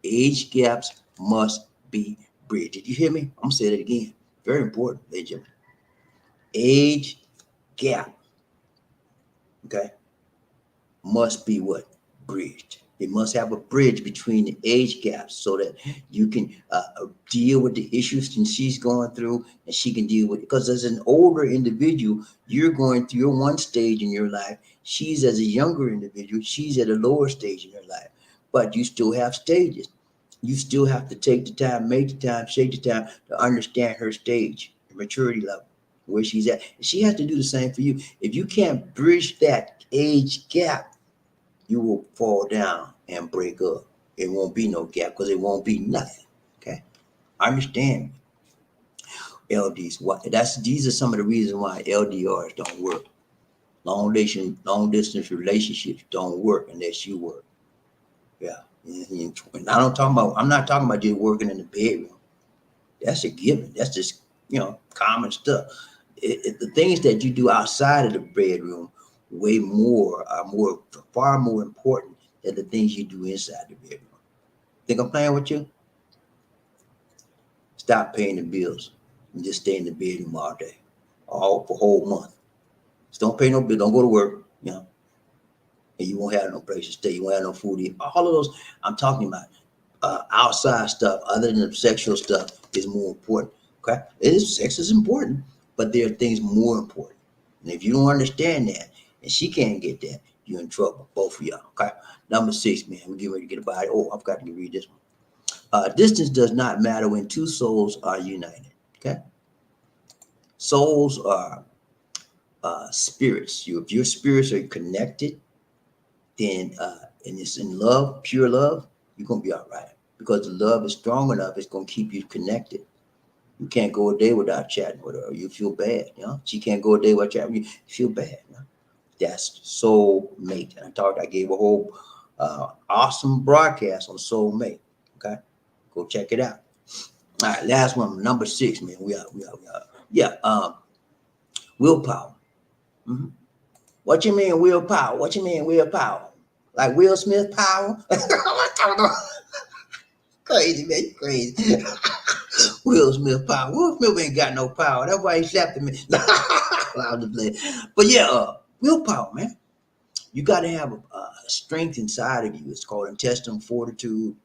Age gaps must be bridged. Did you hear me? I'm gonna say it again. Very important, ladies and gentlemen. Age gap, okay, must be what? Bridged. It must have a bridge between the age gaps so that you can deal with the issues that she's going through, and she can deal with it. Because as an older individual, you're going through your one stage in your life. She's as a younger individual, she's at a lower stage in her life. But you still have stages. You still have to take the time, make the time, shake the time to understand her stage, her maturity level, where she's at. And she has to do the same for you. If you can't bridge that age gap, you will fall down and break up. It won't be no gap because it won't be nothing. Okay, understand LDs. These are some of the reasons why LDRs don't work. Long distance relationships don't work unless you work. Yeah. And I'm not talking about just working in the bedroom. That's a given. That's just, common stuff. The things that you do outside of the bedroom far more important than the things you do inside the bedroom. Think I'm playing with you? Stop paying the bills and just stay in the bedroom all day, all for a whole month. Just don't pay no bill. Don't go to work, and you won't have no place to stay. You won't have no food to eat. All of those I'm talking about. Outside stuff other than the sexual stuff is more important. Okay, sex is important, but there are things more important. And if you don't understand that, and she can't get that, you're in trouble, both of y'all. Okay. Number 6, man. We get ready to get about it. Oh, I've got to read this one. Distance does not matter when two souls are united. Okay. Souls are spirits. If your spirits are connected, then and it's in love, pure love, you're gonna be all right. Because the love is strong enough, it's gonna keep you connected. You can't go a day without chatting with her. You feel bad, you know. She can't go a day without chatting. You feel bad. You know? That's soulmate. And I gave a whole awesome broadcast on soulmate. Okay, go check it out. All right, last one, number 6, man. We are. Yeah. Willpower. Mhm. What you mean willpower? What you mean willpower? Like Will Smith power? I don't know. Crazy, man. You crazy. Will Smith power. Will Smith ain't got no power. That's why he slapped me. But yeah, willpower, man. You got to have a strength inside of you. It's called intestinal fortitude,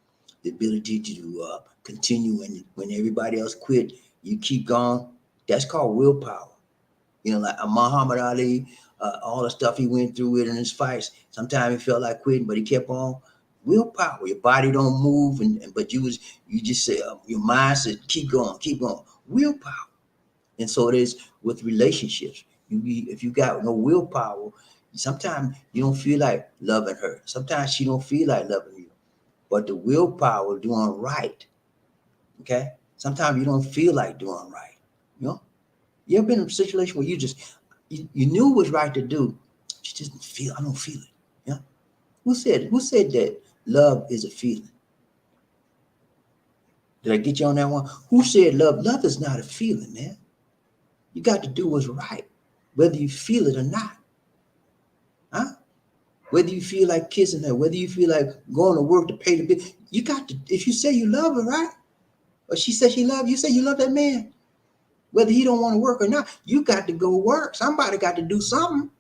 the ability to continue when everybody else quit. You keep going. That's called willpower. You know, like Muhammad Ali, all the stuff he went through in his fights. Sometimes he felt like quitting, but he kept on. Willpower. Your body don't move, but you just say your mind said keep going, keep going. Willpower. And so it is with relationships. If you got no willpower, sometimes you don't feel like loving her. Sometimes she don't feel like loving you. But the willpower doing right. Okay. Sometimes you don't feel like doing right. You know. You ever been in a situation where you knew it was right to do, but you just didn't feel. I don't feel it. Yeah. Who said that love is a feeling? Did I get you on that one? Who said love? Love is not a feeling, man. You got to do what's right, whether you feel it or not. Huh? Whether you feel like kissing her, whether you feel like going to work to pay the bill, you got to. If you say you love her, right? Or she says she love you, say you love that man. Whether he don't want to work or not, you got to go work. Somebody got to do something.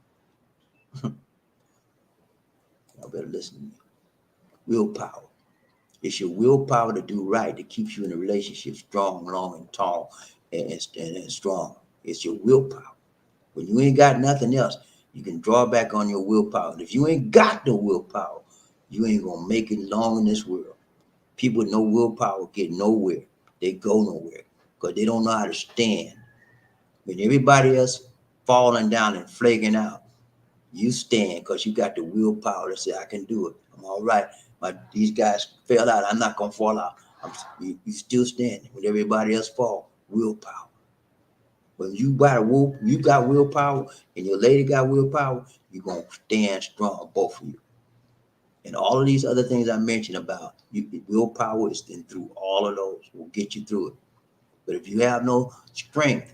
Y'all better listen to me. Willpower. It's your willpower to do right that keeps you in a relationship strong, long, and tall, and strong. It's your willpower. When you ain't got nothing else, you can draw back on your willpower. And if you ain't got no willpower, you ain't gonna make it long in this world. People with no willpower get nowhere. They go nowhere because they don't know how to stand. When everybody else falling down and flaking out, you stand because you got the willpower to say, I can do it. I'm all right. These guys fell out. I'm not going to fall out. You still standing when everybody else fall. Willpower. When you got willpower and your lady got willpower, you're going to stand strong, both of you. And all of these other things I mentioned about, willpower is through all of those will get you through it. But if you have no strength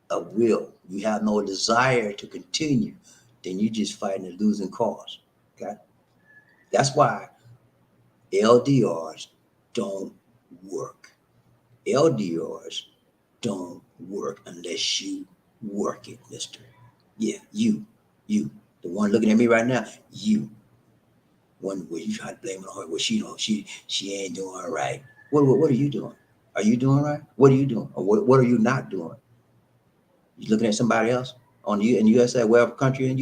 of will, you have no desire to continue, then you're just fighting a losing cause. Okay? That's why LDRs don't work. LDRs don't work unless you work it, mister. Yeah, you, the one looking at me right now, you. One where you try to blame it on her, well, she ain't doing all right. What are you doing? Are you doing right? What are you doing? Or what are you not doing? You looking at somebody else on you in the USA, wherever country, and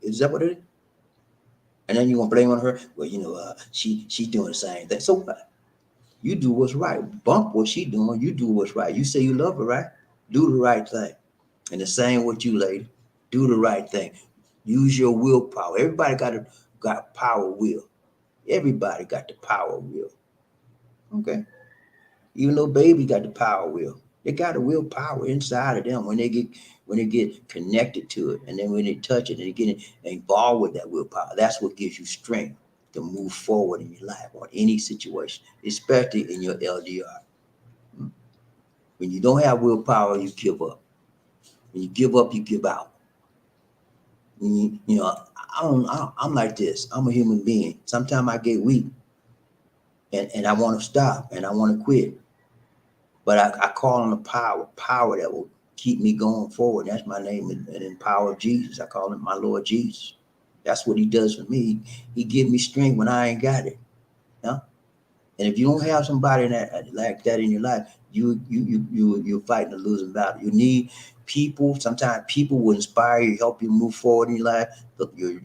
is that what it is? And then you gonna blame on her? Well, she's doing the same thing. So what? You do what's right. Bump what she doing. You do what's right. You say you love her, right? Do the right thing. And the same with you, lady. Do the right thing. Use your willpower. Everybody got power will. Everybody got the power will. Okay. Even though baby got the power will. They got a willpower inside of them when they get connected to it. And then when they touch it and they get involved with that willpower, that's what gives you strength to move forward in your life or any situation, especially in your LDR. When you don't have willpower, you give up. When you give up, you give out. I'm like this. I'm a human being. Sometimes I get weak and I want to stop and I want to quit. But I call on the power that will keep me going forward. That's my name and in power of Jesus. I call him my Lord Jesus. That's what he does for me. He gives me strength when I ain't got it. You know? And if you don't have somebody like that in your life, you're fighting a losing battle. You need people. Sometimes people will inspire you, help you move forward in your life. Look, your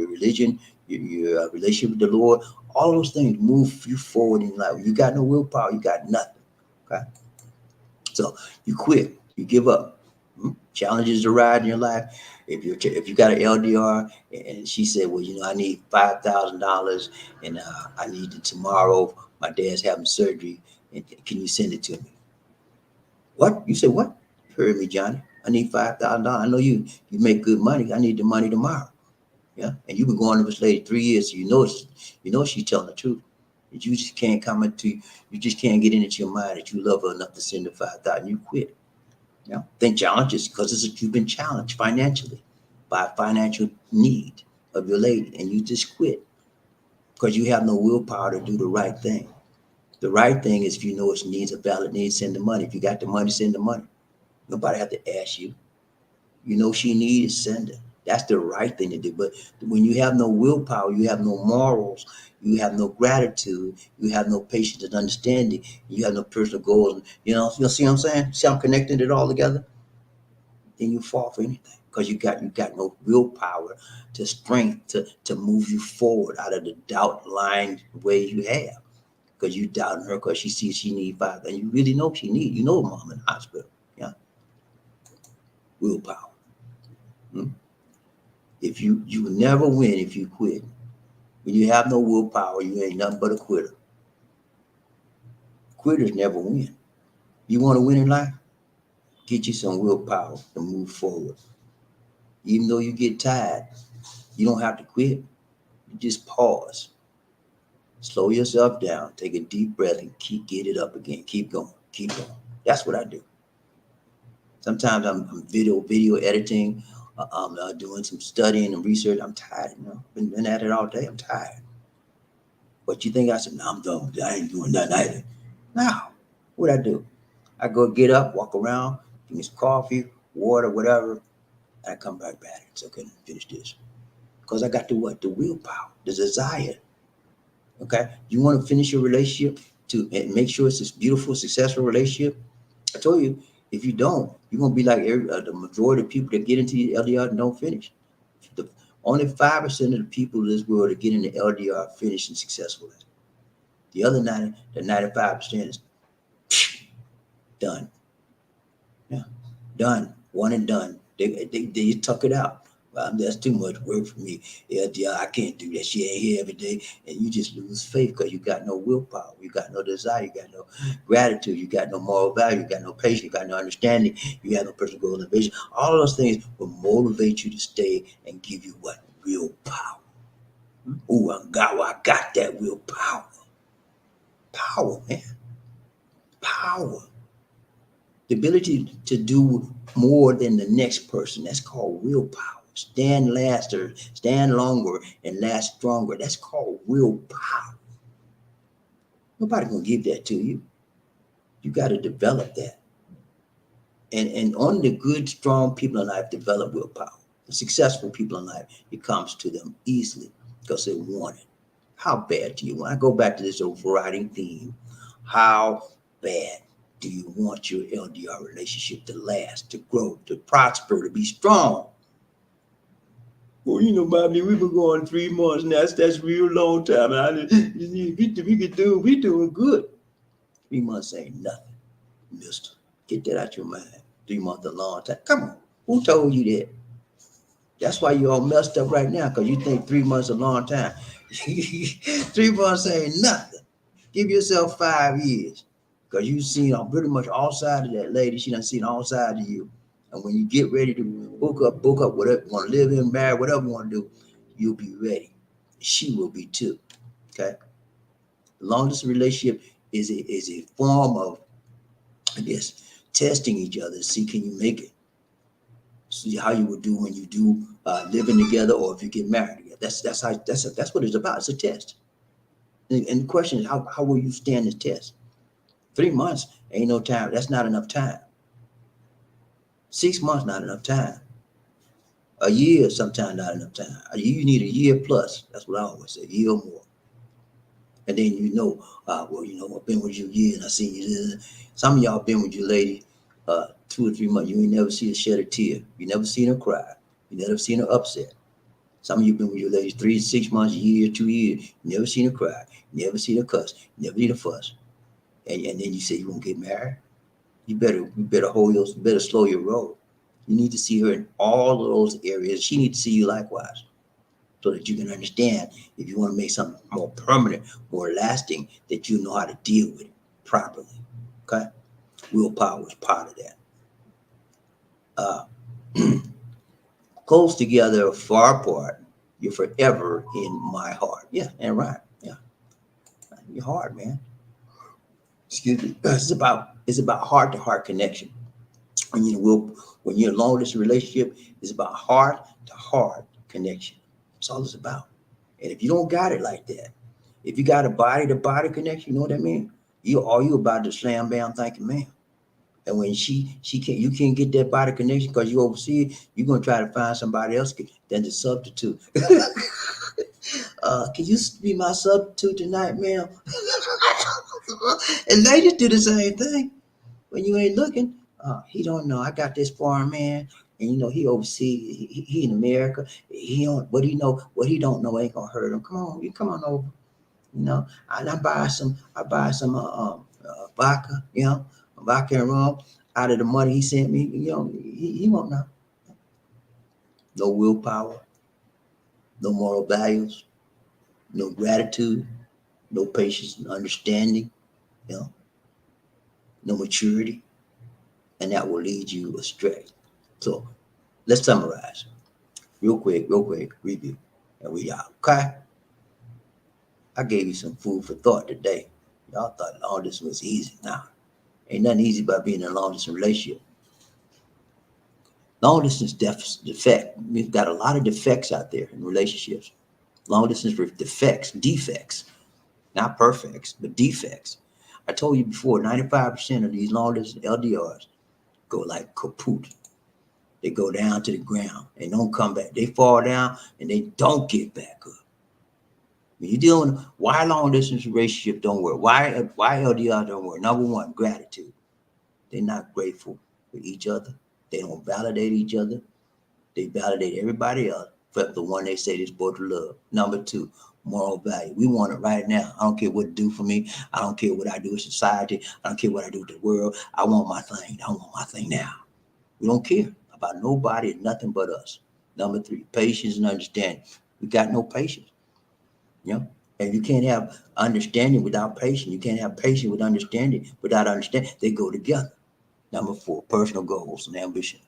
religion, your relationship with the Lord, all those things move you forward in life. You got no willpower, you got nothing. Okay, so you quit, you give up. Challenges arise in your life. If you got an LDR and she said, well, I need $5,000 and I need it tomorrow. My dad's having surgery, and can you send it to me? What? You said what? You heard me, Johnny. I need $5,000. I know you make good money. I need the money tomorrow. Yeah, and you've been going to this lady 3 years, so you know she's telling the truth. You just can't you just can't get into your mind that you love her enough to send her 5,000. You quit. Yeah, then challenges because you've been challenged financially by a financial need of your lady, and you just quit because you have no willpower to do the right thing. The right thing is if you know it's needs a valid need, send the money. If you got the money, send the money. Nobody have to ask you. You know she needs, send it. That's the right thing to do. But when you have no willpower, you have no morals, you have no gratitude, you have no patience and understanding, you have no personal goals. You see what I'm saying? See how I'm connecting it all together? Then you fall for anything because you got no willpower to strength to move you forward out of the doubt line way you have. Because you doubting her because she sees she need five, and you really know she need. You know, mom in the hospital. Yeah, willpower. Hmm? If you will never win if you quit. When you have no willpower, you ain't nothing but a quitter. Quitters never win. You want to win in life? Get you some willpower to move forward. Even though you get tired, you don't have to quit. You just pause. Slow yourself down. Take a deep breath and get it up again. Keep going. Keep going. That's what I do. Sometimes I'm video editing. I'm doing some studying and research. I'm tired. Been at it all day. I'm tired. But you think I said, no, I'm done with that. I ain't doing nothing either. No. What I do? I go get up, walk around, give me some coffee, water, whatever, and I come back it. So I can finish this. Because I got the what? The willpower, the desire. Okay? You want to finish your relationship and make sure it's this beautiful, successful relationship? I told you, if you don't, you're going to be like the majority of people that get into the LDR and don't finish. Only 5% of the people in this world that get into LDR finish and successful. The other 95% is done. Yeah, done. One and done. They tuck it out. That's too much work for me. LDR, I can't do that. She ain't here every day. And you just lose faith because you got no willpower. You got no desire. You got no gratitude. You got no moral value. You got no patience. You got no understanding. You have no personal goal and vision. All of those things will motivate you to stay and give you what? Willpower. Oh, I got that willpower. Power, man. Power. The ability to do more than the next person. That's called willpower. Stand longer, and last stronger. That's called willpower. Nobody gonna give that to you. You got to develop that. And only the good, strong people in life develop willpower. The successful people in life, it comes to them easily because they want it. How bad do you want? I go back to this overriding theme. How bad do you want your LDR relationship to last, to grow, to prosper, to be strong? Well, Bobby, we've been going 3 months, and that's real long time. And we doing good. 3 months ain't nothing, mister. Get that out your mind. 3 months a long time. Come on. Who told you that? That's why you all messed up right now, because you think 3 months a long time. 3 months ain't nothing. Give yourself 5 years. Because you've seen pretty much all sides of that lady. She done seen all sides of you. And when you get ready to book up, whatever you want to live in, marry, whatever you want to do, you'll be ready. She will be too. Okay? The longest relationship is a form of, I guess, testing each other to see can you make it. See how you would do when you do living together or if you get married together. That's what it's about. It's a test. And the question is, how will you stand this test? 3 months ain't no time. That's not enough time. 6 months, not enough time. A year, sometimes not enough time. You need a year plus. That's what I always say, a year or more. And then well, I've been with you years and I seen you. Some of y'all been with your lady 2 or 3 months. You ain't never see her shed a tear. You never seen her cry. You never seen her upset. Some of you been with your ladies 3 to 6 months, a year, 2 years. You never seen her cry. You never seen her cuss. You never seen her fuss. And then you say you won't get married. You better slow your roll. You need to see her in all of those areas. She needs to see you likewise, so that you can understand if you want to make something more permanent, more lasting, that you know how to deal with it properly. Okay? Willpower is part of that. Close together, far apart, you're forever in my heart. Yeah, and right. Yeah. You're hard, man. Excuse me. It's about heart to heart connection. When you're in a long distance relationship, it's about heart to heart connection. That's all it's about. And if you don't got it like that, if you got a body to body connection, you know what I mean? You about to slam bam thinking, man. And when you can't get that body connection because you overseas, you're gonna try to find somebody else than the substitute. Can you be my substitute tonight, ma'am? And ladies do the same thing. When you ain't looking, he don't know. I got this foreign man, and he overseas. He in America. He don't. What he don't know ain't gonna hurt him. Come on, you come on over. I buy some vodka. Vodka and rum out of the money he sent me. He won't know. No willpower, no moral values, no gratitude, no patience and understanding. No maturity, and that will lead you astray. So let's summarize real quick, review, and we out. Okay? I gave you some food for thought today. Y'all thought long distance was easy. Nah, ain't nothing easy about being in a long distance relationship. Long distance defect. We've got a lot of defects out there in relationships. Long distance defects, not perfects, but defects. I told you before, 95% of these long distance LDRs go like kaput. They go down to the ground and don't come back. They fall down and they don't get back up. When you're dealing with why long distance relationship don't work, why LDR don't work. Number one, gratitude. They're not grateful for each other. They don't validate each other. They validate everybody else except the one they say they're supposed to love. Number two, moral value. We want it right now. I don't care what it do for me. I don't care what I do in society. I don't care what I do with the world. I want my thing. I want my thing now. We don't care about nobody and nothing but us. Number three, patience and understanding. We got no patience. And you can't have understanding without patience. You can't have patience with understanding without understanding. They go together. Number four, personal goals and ambition.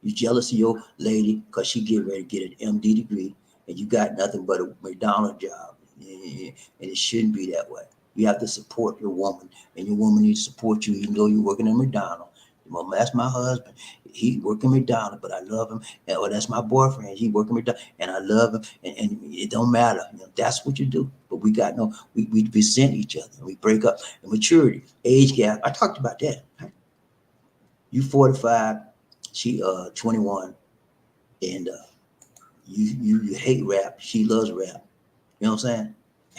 You jealous of your lady because she get ready to get an MD degree and you got nothing but a McDonald's job. And it shouldn't be that way. You have to support your woman, and your woman needs to support you even though you're working at McDonald's. Well, that's my husband. He working McDonald's, but I love him. Or that's my boyfriend. He working McDonald's, and I love him. And it don't matter. That's what you do. But we resent each other. And we break up. And maturity, age gap. I talked about that. Right? You 45, she 21, and you hate rap. She loves rap. You know what I'm saying?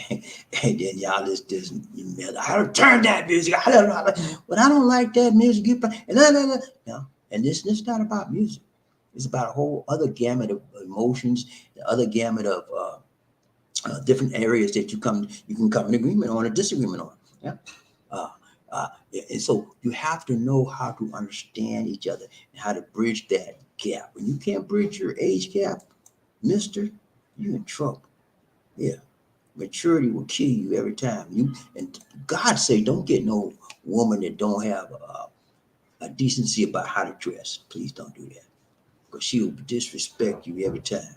And then y'all just I don't turn that music. But I don't like that music. And this is not about music. It's about a whole other gamut of emotions, the other gamut of different areas that you can come in agreement on or disagreement on. Yeah. And so you have to know how to understand each other and how to bridge that gap. When you can't bridge your age gap, mister, you're in trouble. Yeah. Maturity will kill you every time. And God say, don't get no woman that don't have a decency about how to dress. Please don't do that, because she will disrespect you every time.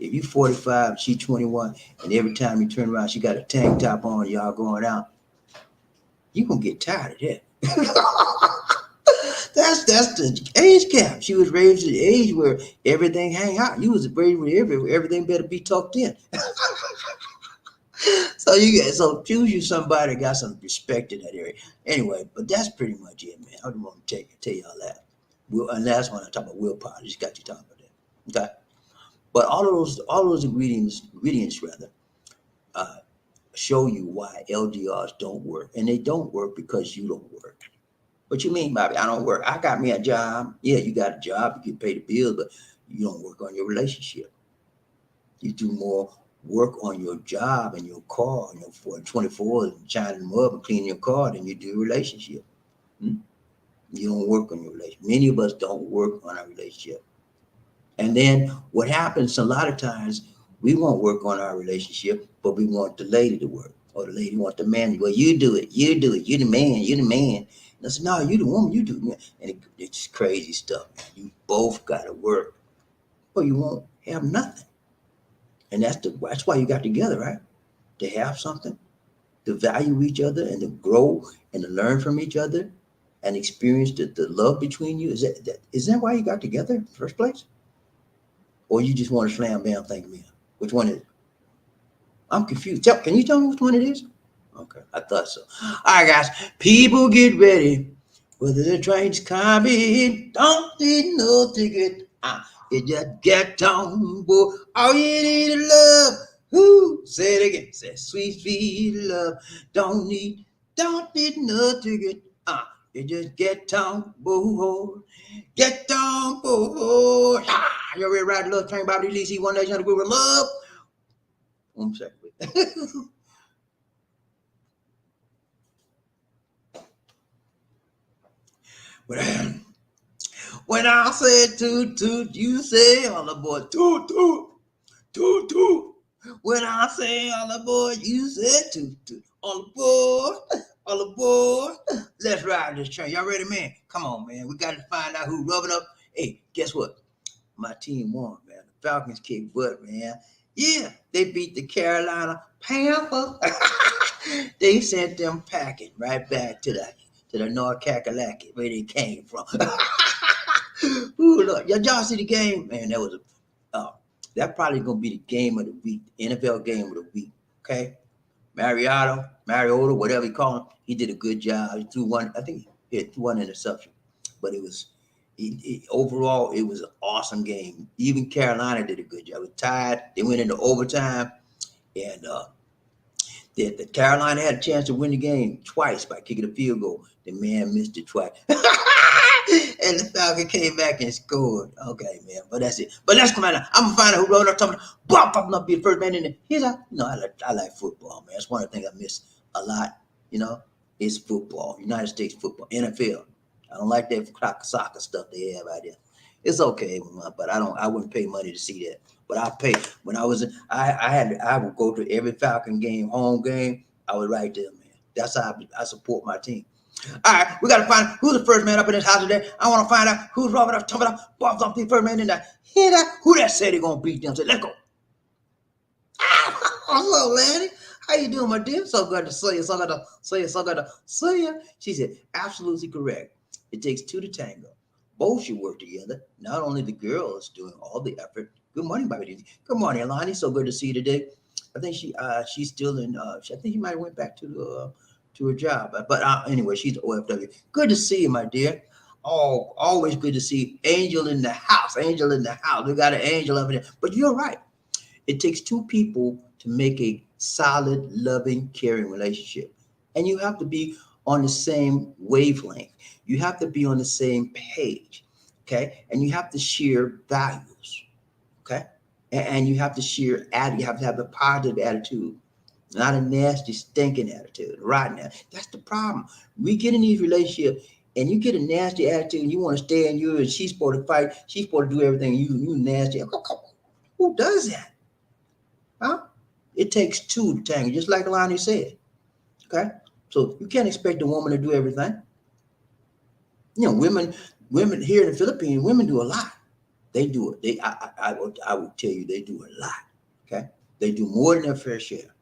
If you 45, she 21, and every time you turn around, she got a tank top on, y'all going out, you gonna get tired of that. That's the age gap. She was raised at the age where everything hang out. You was raised where everything better be tucked in. So choose you somebody that got some respect in that area. Anyway, but that's pretty much it, man. I don't want to tell y'all that. And last one I talk about willpower. I just got you talking about that. Okay. But all those ingredients rather, show you why LDRs don't work. And they don't work because you don't work. What you mean, Bobby? I don't work. I got me a job. Yeah, you got a job. You can pay the bills, but you don't work on your relationship. You do more work on your job and your car and your 424 and shining them up and cleaning your car than you do relationship. Hmm? You don't work on your relationship. Many of us don't work on our relationship. And then what happens a lot of times, we won't work on our relationship, but we want the lady to work. Or the lady wants the man. Well, you do it. You do it. You're the man. You're the man. And I said, no, you the woman. You do it. And it's crazy stuff. You both got to work, or you won't have nothing. And that's why you got together, right? To have something, to value each other, and to grow and to learn from each other, and experience the love between you. Is that why you got together in the first place? Or you just want to slam bam think me? Which one is it? I'm confused. Can you tell me which one it is? Okay, I thought so. All right, guys. People get ready. Whether the train's coming, don't need no ticket. You just get on board. All you need is love. Who? Say it again. Say sweet, sweet love. Don't need no ticket. You just get on board. Get on board. You ready to ride the little train, BobbieD? DC, one nation, group of love. 1 second. When I say toot toot, you say all aboard. Toot toot, toot toot. When I say all aboard, you say toot toot. All aboard, all aboard. Let's ride this train. Y'all ready, man? Come on, man. We got to find out who's rubbing up. Hey, guess what? My team won, man. The Falcons kicked butt, man. Yeah, they beat the Carolina Panthers. They sent them packing right back to the North Kakalaki where they came from. Ooh, look, y'all see the game? Man, that probably gonna be the game of the week, NFL game of the week. Okay, Mariota, whatever you call him, he did a good job. He threw one, I think he threw one interception, but overall it was an awesome game. Even Carolina did a good job. It was tied. They went into overtime, and the Carolina had a chance to win the game twice by kicking a field goal. The man missed it twice. And the Falcon came back and scored. Okay, man, but that's it. But let's come out. I'm gonna find out who wrote up talking about popping up be the first man in there. I like football, man. That's one of the things I miss a lot, is football. United States football, NFL. I don't like that soccer stuff they have out there. It's okay, but I wouldn't pay money to see that. But I pay when I would go to every Falcon game, home game. I was right there, man. That's how I support my team. All right, we got to find who's the first man up in this house today. I want to find out who's rubbing up, talking about, bombs off the first man in there. Hear that? Who that said he gonna beat them? Say, let's go. Hello, Lanny. How you doing, my dear? So good to see you. So good to see you. She said, absolutely correct. It takes two to tango. Both should work together. Not only the girl is doing all the effort. Good morning, BobbieD. Good morning, Alani. So good to see you today. I think she's still in. I think she might have went back to her job. But anyway, she's OFW. Good to see you, my dear. Oh, always good to see Angel in the house. Angel in the house. We got an angel over there. But you're right. It takes two people to make a solid, loving, caring relationship. And you have to be on the same wavelength. You have to be on the same page. Okay. And you have to share values. Okay. And you have to share, you have to have a positive attitude, not a nasty, stinking attitude. Right now. That's the problem. We get in these relationships and you get a nasty attitude and you want to stay in you and she's supposed to fight. She's supposed to do everything. You nasty. Who does that? Huh? It takes two to tango, just like Alani said. Okay. So you can't expect a woman to do everything. Women here in the Philippines, women do a lot. They do it. I would tell you they do a lot. Okay. They do more than their fair share.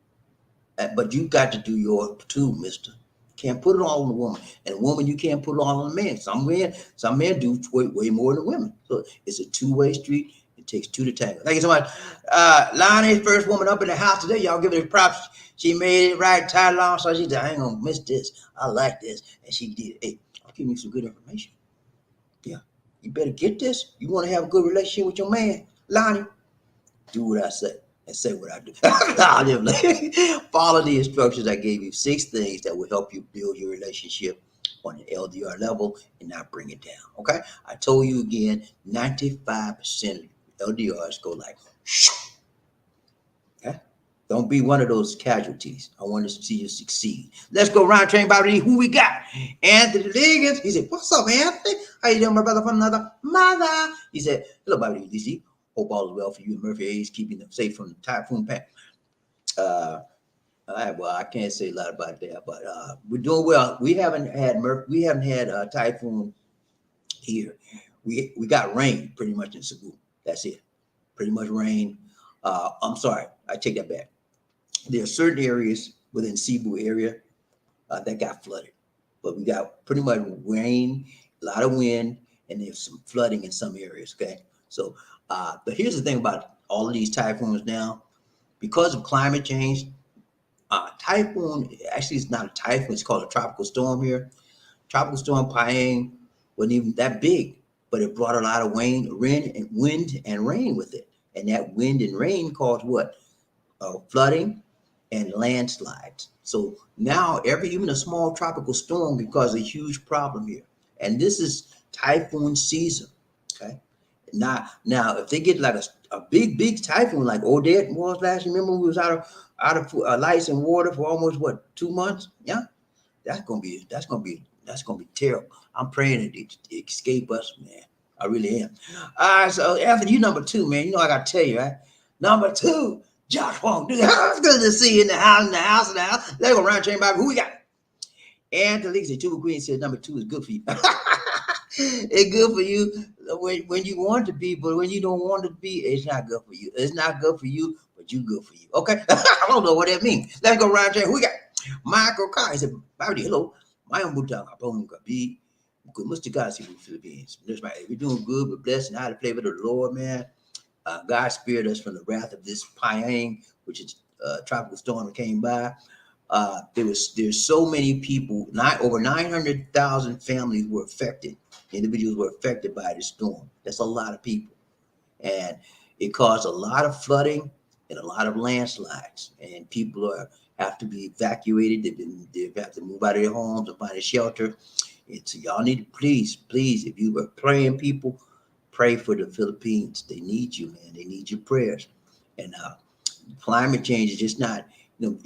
But you got to do your too, mister. Can't put it all on the woman. And a woman, you can't put it all on the man. Some men do way more than women. So it's a two-way street. It takes two to tango. Thank you so much. Lonnie, first woman up in the house today. Y'all give her props. She made it right, tied along. So she said, I ain't going to miss this. I like this. And she did. Hey, I'll give you some good information. Yeah. You better get this. You want to have a good relationship with your man, Lonnie, do what I say. and say what I do. I'll just follow the instructions I gave you. 6 things that will help you build your relationship on an LDR level and not bring it down. Okay. I told you again, 95% of LDRs go like, okay. Don't be one of those casualties. I want to see you succeed. Let's go round train BobbieD. Who we got? Anthony Liggins. He said, "What's up, Anthony? How you doing, my brother from another mother?" He said, "Hello, BobbieD, DC. Hope all is well for you and Murphy A's, keeping them safe from the typhoon pack." Uh, well, I can't say a lot about that, but we're doing well. We haven't had a typhoon here. We got rain pretty much in Cebu. That's it. Pretty much rain. I'm sorry, I take that back. There are certain areas within Cebu area that got flooded, but we got pretty much rain, a lot of wind, and there's some flooding in some areas. Okay, so but here's the thing about all of these typhoons now, because of climate change. Typhoon actually is not a typhoon; it's called a tropical storm here. Tropical storm Payang wasn't even that big, but it brought a lot of wind and rain with it, and that wind and rain caused what? Flooding and landslides. So now even a small tropical storm can cause a huge problem here. And this is typhoon season. Okay. Now if they get like a big typhoon like Odette was last, remember we was out of lights and water for almost what, 2 months? Yeah, that's gonna be terrible. I'm praying it escape us, man. I really am. All right, so after you number 2, man, you know I gotta tell you, right? Number 2, Josh Wong. Dude, it's good to see you in the house, Let's go round chain Bible. Who we got? And the league said, Two Queen said number 2 is good for you. It's good for you when you want to be, but when you don't want to be, it's not good for you. It's not good for you, but you good for you. Okay? I don't know what that means. Let's go round chain. Who we got? Michael Carr. He said, BobbieD, hello. My own Butang, Apong Gabi. Good, Mr. God, see the Philippines. That's right. We're doing good, we're blessed, and how to play with the Lord, man. God spared us from the wrath of this Payang, which is a tropical storm that came by. There's so many people, over 900,000 families were affected. Individuals were affected by this storm. That's a lot of people, and it caused a lot of flooding and a lot of landslides. And people have to be evacuated. They have to move out of their homes and find a shelter. So y'all need to please, if you were praying, people, pray for the Philippines. They need you, man. They need your prayers. And climate change is just not,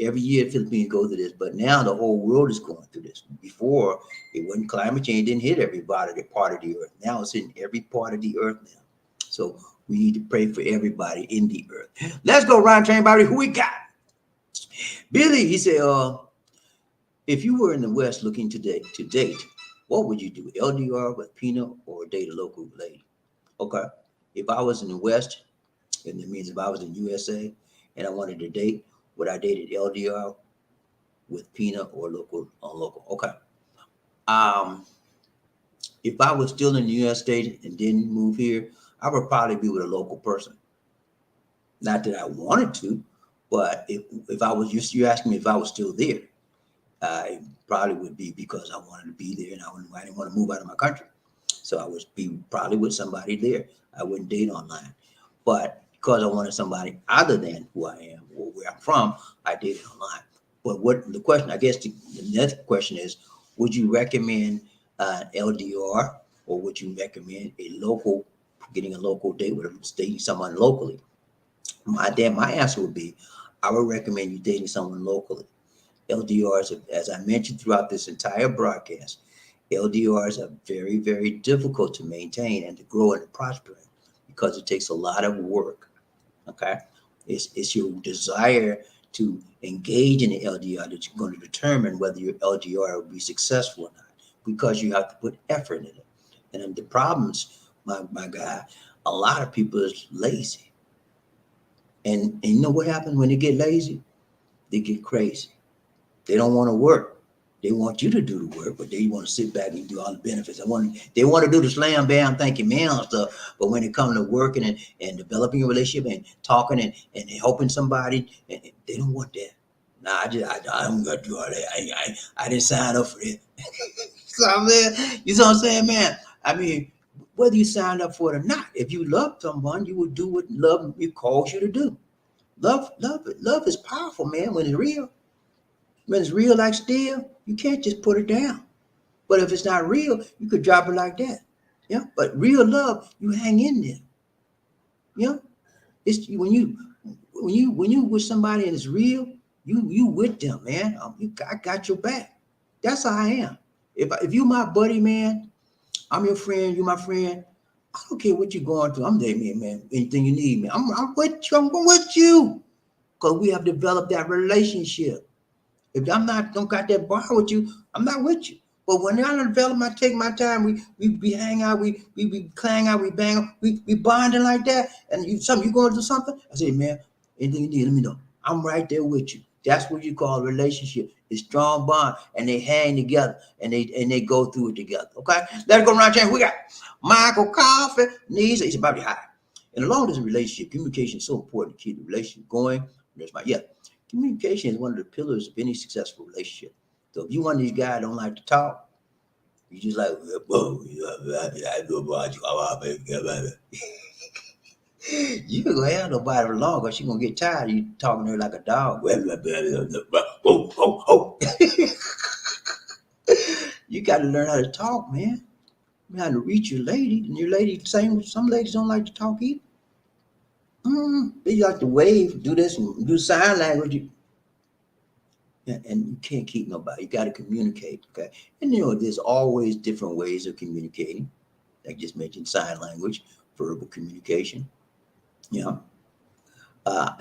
every year the Philippines go through this, but now the whole world is going through this. Before, it wasn't, climate change didn't hit every part of the earth. Now it's in every part of the earth now. So we need to pray for everybody in the earth. Let's go round train, BobbieD. Who we got? Billy, he said, if you were in the West looking to date, what would you do? LDR with Pina or date a local lady? Okay. If I was in the West, and it means if I was in USA and I wanted to date, would I date an LDR with Pina or local? Okay. If I was still in the US state and didn't move here, I would probably be with a local person. Not that I wanted to, but if I was, you're asking me if I was still there, it probably would be because I wanted to be there and I didn't want to move out of my country. So I would be probably with somebody there. I wouldn't date online. But because I wanted somebody other than who I am or where I'm from, I dated online. But what the question, I guess the next question is, would you recommend LDR or would you recommend getting a local date with dating someone locally? My answer would be, I would recommend you dating someone locally. LDRs, as I mentioned throughout this entire broadcast, LDRs are very, very difficult to maintain and to grow and to prosper because it takes a lot of work. Okay, it's your desire to engage in the LDR that's going to determine whether your LDR will be successful or not, because you have to put effort in it. And the problems, my guy, a lot of people is lazy. And you know what happens when they get lazy? They get crazy. They don't want to work. They want you to do the work, but they want to sit back and do all the benefits. They want to do the slam bam, thank you, man, stuff. But when it comes to working and developing a relationship and talking and helping somebody, they don't want that. Nah, I'm gonna do all that. I didn't sign up for it. You know what I'm saying, man? I mean, whether you signed up for it or not, if you love someone, you would do what love calls you to do. Love is powerful, man. When it's real like steel, you can't just put it down. But if it's not real, you could drop it like that. Yeah. But real love, you hang in there. Yeah. It's when you with somebody and it's real, you with them, man. I got your back. That's how I am. If you my buddy, man, I'm your friend. You my friend. I don't care what you're going through. I'm there, man. Anything you need, man. I'm with you. I'm with you. Because we have developed that relationship. If I'm not don't got that bond with you, I'm not with you. But when I develop, I take my time. We hang out. We clang out. We bang. We bonding like that. And you going through something? I say, man, anything you need, let me know. I'm right there with you. That's what you call a relationship. It's strong bond, and they hang together, and they go through it together. Okay, let's go around here. We got Michael Coffee needs. It's about to high. In a long distance relationship, communication is so important to keep the relationship going. There's my communication is one of the pillars of any successful relationship. So if you one of these guys don't like to talk, you just like, whoa, you can go have nobody for long because she's gonna get tired of you talking to her like a dog. You got to learn how to talk, man. You know how to reach your lady, and your lady, same. Some ladies don't like to talk either. They like to wave, do this, and do sign language. And you can't keep nobody. You got to communicate, okay? And there's always different ways of communicating. I just mentioned sign language, verbal communication. And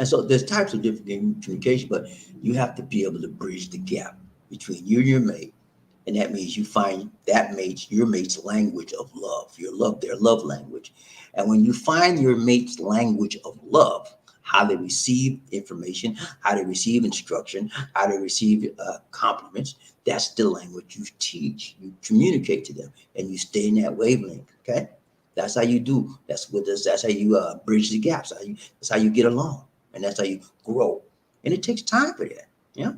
so there's types of different communication, but you have to be able to bridge the gap between you and your mate. And that means you find your mate's language of love, their love language. And when you find your mate's language of love, how they receive information, how they receive instruction, how they receive compliments, that's the language you teach. You communicate to them, and you stay in that wavelength. Okay, that's how you do. That's how you bridge the gaps. That's how you get along, and that's how you grow. And it takes time for that. Yeah.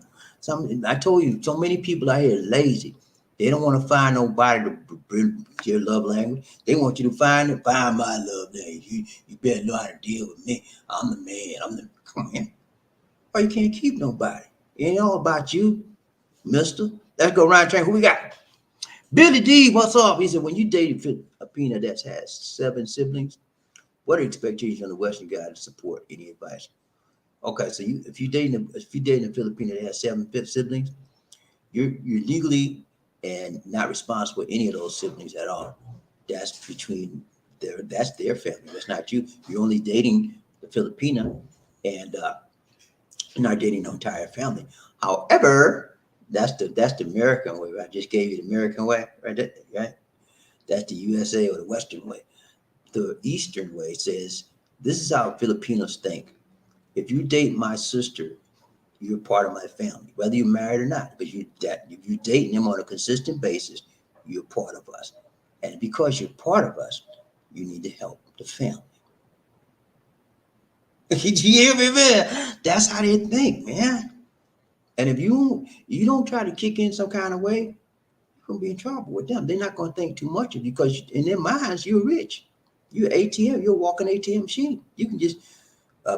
I told you, so many people out here are lazy. They don't want to find nobody to bridge your love language. They want you to find my love language. You better know how to deal with me. I'm the man. Come on, man. Or you can't keep nobody. It ain't all about you, mister. Let's go around train. Who we got? Billy D, what's up? He said, when you date a Filipina that has 7 siblings, what are expectations on the Western guy to support? Any advice? Okay, so if you're dating a Filipina that has 7 siblings, you're legally and not responsible for any of those siblings at all. That's that's their family. That's not you. You're only dating the Filipina, and you're not dating the entire family. However, that's the American way. I just gave you the American way, right there, right? That's the USA or the Western way. The Eastern way says this is how Filipinos think. If you date my sister, you're part of my family, whether you're married or not. But if you're dating them on a consistent basis, you're part of us. And because you're part of us, you need to help the family. You hear me, man? That's how they think, man. And if you don't try to kick in some kind of way, you're gonna be in trouble with them. They're not gonna think too much of you because in their minds you're rich. You're ATM. You're a walking ATM machine. You can just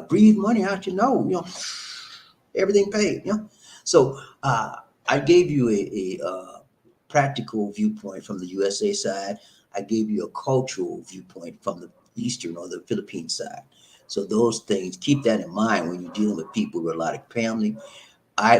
breathe money out your nose. Everything paid. So I gave you a practical viewpoint from the USA side. I gave you a cultural viewpoint from the Eastern or the Philippine side. So those things, keep that in mind when you're dealing with people with a lot of family.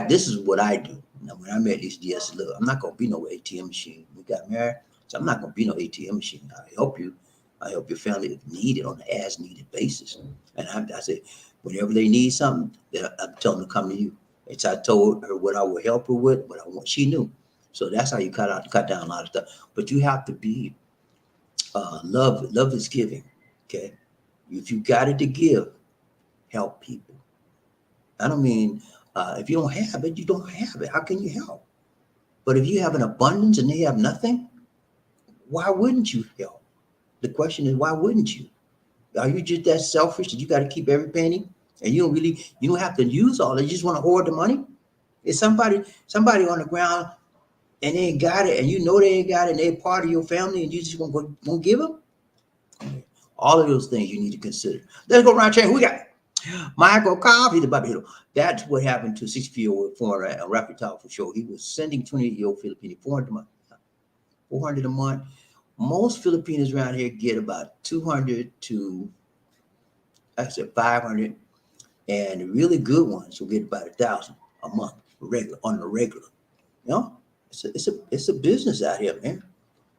This is what I do. Now, when I met these DS, look, I'm not gonna be no ATM machine. We got married, so I'm not gonna be no ATM machine. I help you. I help your family if needed on an as needed basis. And I say, whenever they need something, I'm telling them to come to you. It's I told her what I would help her with, what I want. She knew. So that's how you cut down a lot of stuff. But you have to be love. Love is giving. Okay. If you got it to give, help people. I don't mean if you don't have it, you don't have it. How can you help? But if you have an abundance and they have nothing, why wouldn't you help? The question is, why wouldn't you? Are you just that selfish that you got to keep every penny and you don't have to use all it? You just want to hoard the money? Is somebody on the ground and they ain't got it and you know they ain't got it and they're part of your family and you just won't give them? All of those things you need to consider. Let's go around chain. Who we got? Michael Cobb, he's a Bobby Hill. That's what happened to 60-year-old foreigner, Rafi Talk for sure. He was sending 28-year-old Filipino 400 a month. 400 a month. Most Filipinos around here get about 200 to, I said 500, and the really good ones will get about 1,000 a month regular on the regular. You know, it's a business out here, man.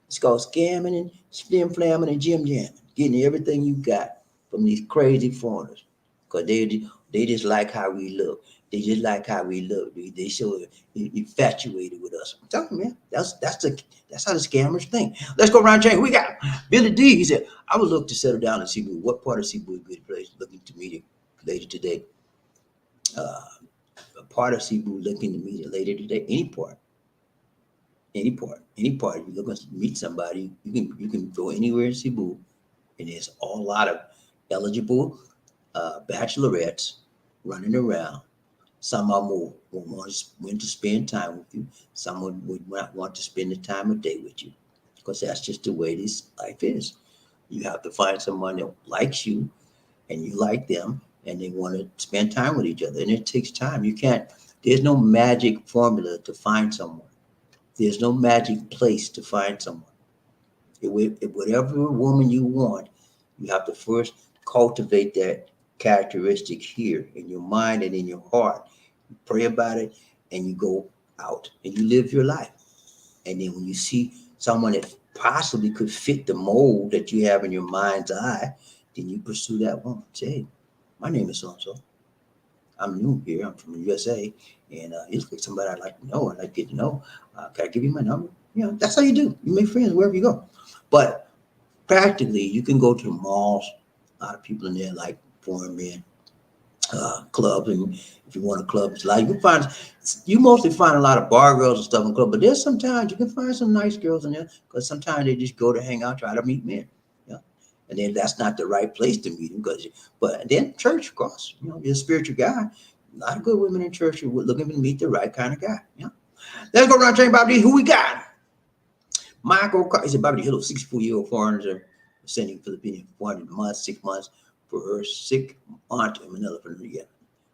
It's called scamming and slim flamming and jim jamming, getting everything you got from these crazy foreigners, cause they just like how we look. They just like how we look. They so infatuated with us. I'm telling you, man, that's how the scammers think. Let's go around change. We got Billy D. He said, I would look to settle down in Cebu. What part of Cebu is a good place? Looking to meet you later today. Uh, a part of Cebu looking to meet you later today. Any part. If you're looking to meet somebody, you can go anywhere in Cebu, and there's a lot of eligible bachelorettes running around. Some of them will want to spend time with you. Some would not want to spend the time of day with you, because that's just the way this life is. You have to find someone that likes you, and you like them, and they want to spend time with each other. And it takes time. You can't. There's no magic formula to find someone. There's no magic place to find someone. Whatever woman you want, you have to first cultivate that characteristic here in your mind and in your heart. You pray about it, and you go out and you live your life. And then when you see someone that possibly could fit the mold that you have in your mind's eye, then you pursue that woman. Say, hey, my name is so-and-so. I'm new here. I'm from the USA, and you look like somebody I'd like to know. I'd like to get to know. Can I give you my number? You know, that's how you do. You make friends wherever you go. But practically, you can go to the malls. A lot of people in there like foreign men, clubs, and if you want a club, it's like you mostly find a lot of bar girls and stuff in clubs. But there's sometimes you can find some nice girls in there, because sometimes they just go to hang out, try to meet men. Yeah, and then that's not the right place to meet them. But then church, of course, you're a spiritual guy. A lot of good women in church are looking to meet the right kind of guy. Yeah, let's go around train BobbieD. Who we got? Michael, is it BobbieD Hill, 64-year-old foreigner sending Philippine 400 a month, 6 months for her sick aunt in Manila for New Year.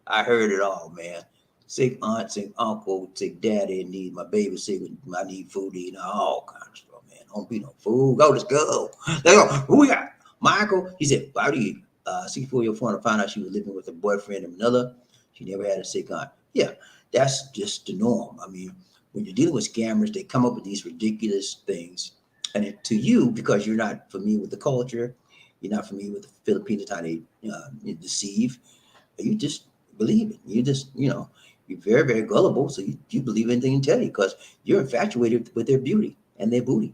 I heard it all, man. Sick aunt, sick uncle, sick daddy, need my baby sick. I need food to eat, all kinds of stuff, man. Don't be no fool. Let's go. Let's go. Who we got? Michael, he said, BobbieD, 64-year-old foreigner found out she was living with a boyfriend in Manila. She never had a sick aunt. Yeah, that's just the norm. I mean, when you're dealing with scammers, they come up with these ridiculous things. And to you, because you're not familiar with the culture, you're not familiar with the Filipinos, how they deceive, you just believe it. You just, you're very, very gullible. So you believe anything they tell you, because you're infatuated with their beauty and their booty.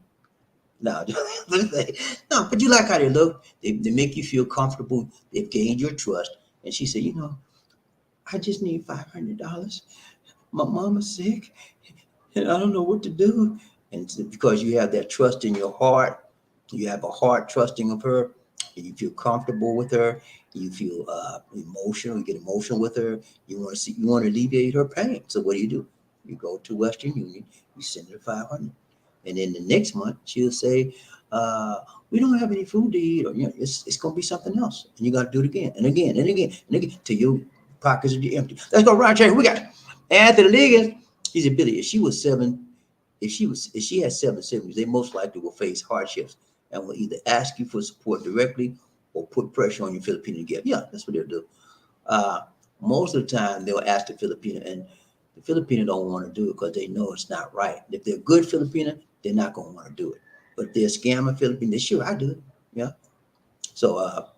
No, no, but you like how they look. They make you feel comfortable. They've gained your trust. And she said, I just need $500. My mama's sick, and I don't know what to do. And because you have that trust in your heart, you have a heart trusting of her, and you feel comfortable with her, you feel emotional, you get emotional with her, you want to alleviate her pain. So what do? You go to Western Union, you send her 500, and then the next month she'll say, we don't have any food to eat, or it's gonna be something else, and you got to do it again and again and again and again till your pockets are empty. Let's go right here. We got Anthony Liggins. He said, Billy, if she has 7 siblings, they most likely will face hardships and will either ask you for support directly or put pressure on your Filipino to give. Yeah, that's what they'll do. Most of the time, they'll ask the Filipino, and the Filipino don't want to do it because they know it's not right. If they're good Filipino, they're not going to want to do it. But if they're a scammer Filipino, they sure, I do it. Yeah. So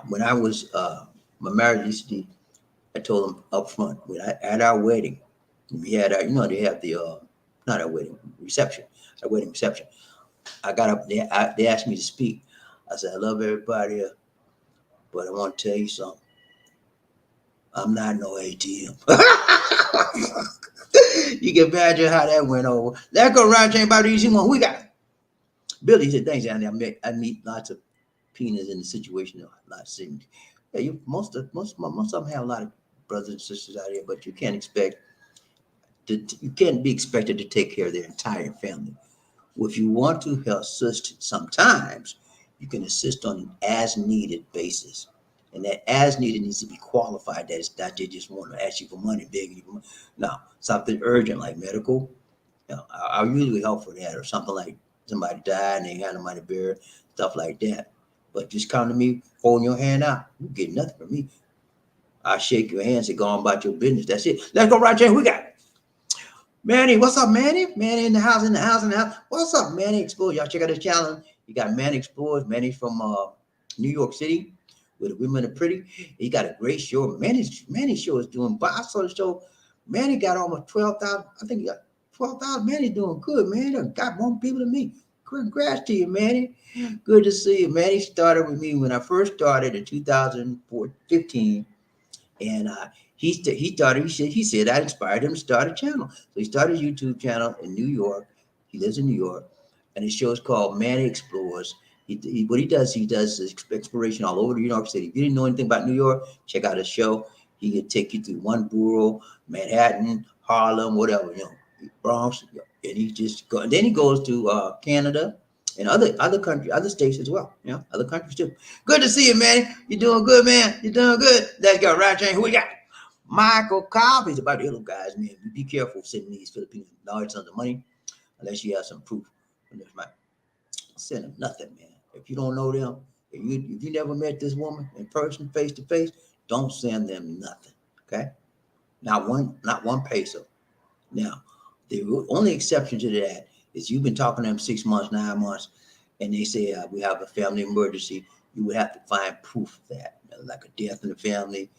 when I was my marriage, I told them up front, at our wedding, we had our, they have the not our wedding reception, our wedding reception. I got up there, they asked me to speak. I said, I love everybody here, but I want to tell you something. I'm not no ATM. You can imagine how that went over. Let's go around chain about easy one. Who we got? Billy said, thanks, Andy. I meet lots of penis in the situation, a lot of siblings. Yeah, most of them have a lot of brothers and sisters out here, but you can't be expected to take care of their entire family. Well, if you want to assist, sometimes you can assist on an as needed basis. And that as needed needs to be qualified. That it's not they just want to ask you for money, begging you for money. No, something urgent like medical. I'll usually help for that, or something like somebody died and they got no money to bury, stuff like that. But just come to me, holding your hand out, you get nothing from me. I shake your hand, say, go on about your business. That's it. Let's go right there. We got Manny. What's up, Manny? Manny in the house, in the house, in the house. What's up, Manny Explores? Y'all check out this channel. You got Manny Explores. Manny's from New York City, where the women are pretty. He got a great show. Manny's show is doing. But I saw the show. Manny got almost 12,000. I think he got 12,000. Manny doing good, man. He got more people than me. Congrats to you, Manny. Good to see you. Manny started with me when I first started in 2015. And he said I inspired him to start a channel. So he started a YouTube channel in New York. He lives in New York, and his show is called Manny Explores. What he does exploration all over New York City. If you didn't know anything about New York, check out his show. He can take you through one borough, Manhattan, Harlem, whatever, Bronx, and he just go. And then he goes to Canada and other countries, other states as well. Other countries too. Good to see you, man. You're doing good, man. You're doing good. Let's go, right, Jane. Who we got? Michael Cobb. He's about to hit them guys, man. Be careful sending these Philippine large sums of money unless you have some proof. Send them nothing, man. If you don't know them, if you never met this woman in person, face to face, don't send them nothing. Okay? Not one peso. Now, the only exception to that is you've been talking to them 6 months, 9 months, and they say we have a family emergency. You would have to find proof of that, like a death in the family.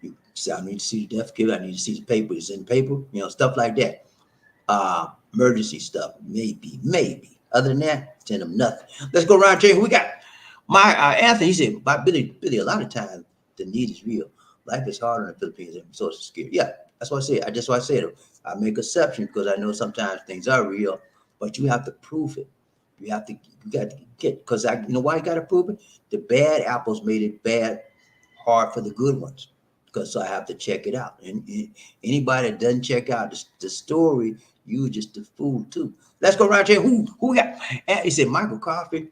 You say, I need to see the death certificate. I need to see the paper. It's in the paper, stuff like that. Emergency stuff, maybe. Other than that, send them nothing. Let's go around here. Who we got? My Anthony, he said, by Billy, a lot of times the need is real. Life is harder in the Philippines than Social Security. Yeah, that's what I said. That's why I said it. I make exceptions because I know sometimes things are real, but you have to prove it. You got to get, because why you got to prove it? The bad apples made it hard for the good ones, because I have to check it out. And anybody that doesn't check out the story, you just a fool too. Let's go right here. Who we got? And he said, Michael Coffey.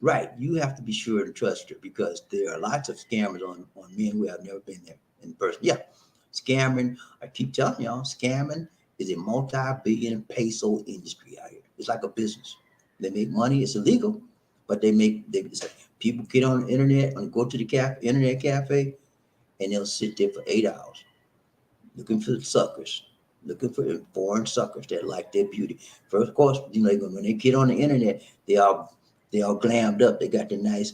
Right. You have to be sure to trust her, because there are lots of scammers on men who have never been there in person. Yeah. Scamming. I keep telling y'all, scamming is a multi-billion peso industry out here. It's like a business. They make money. It's illegal, but people get on the internet and go to the internet cafe, and they'll sit there for 8 hours looking for suckers, looking for foreign suckers that like their beauty. First, of course, when they get on the internet, they all glammed up. They got the nice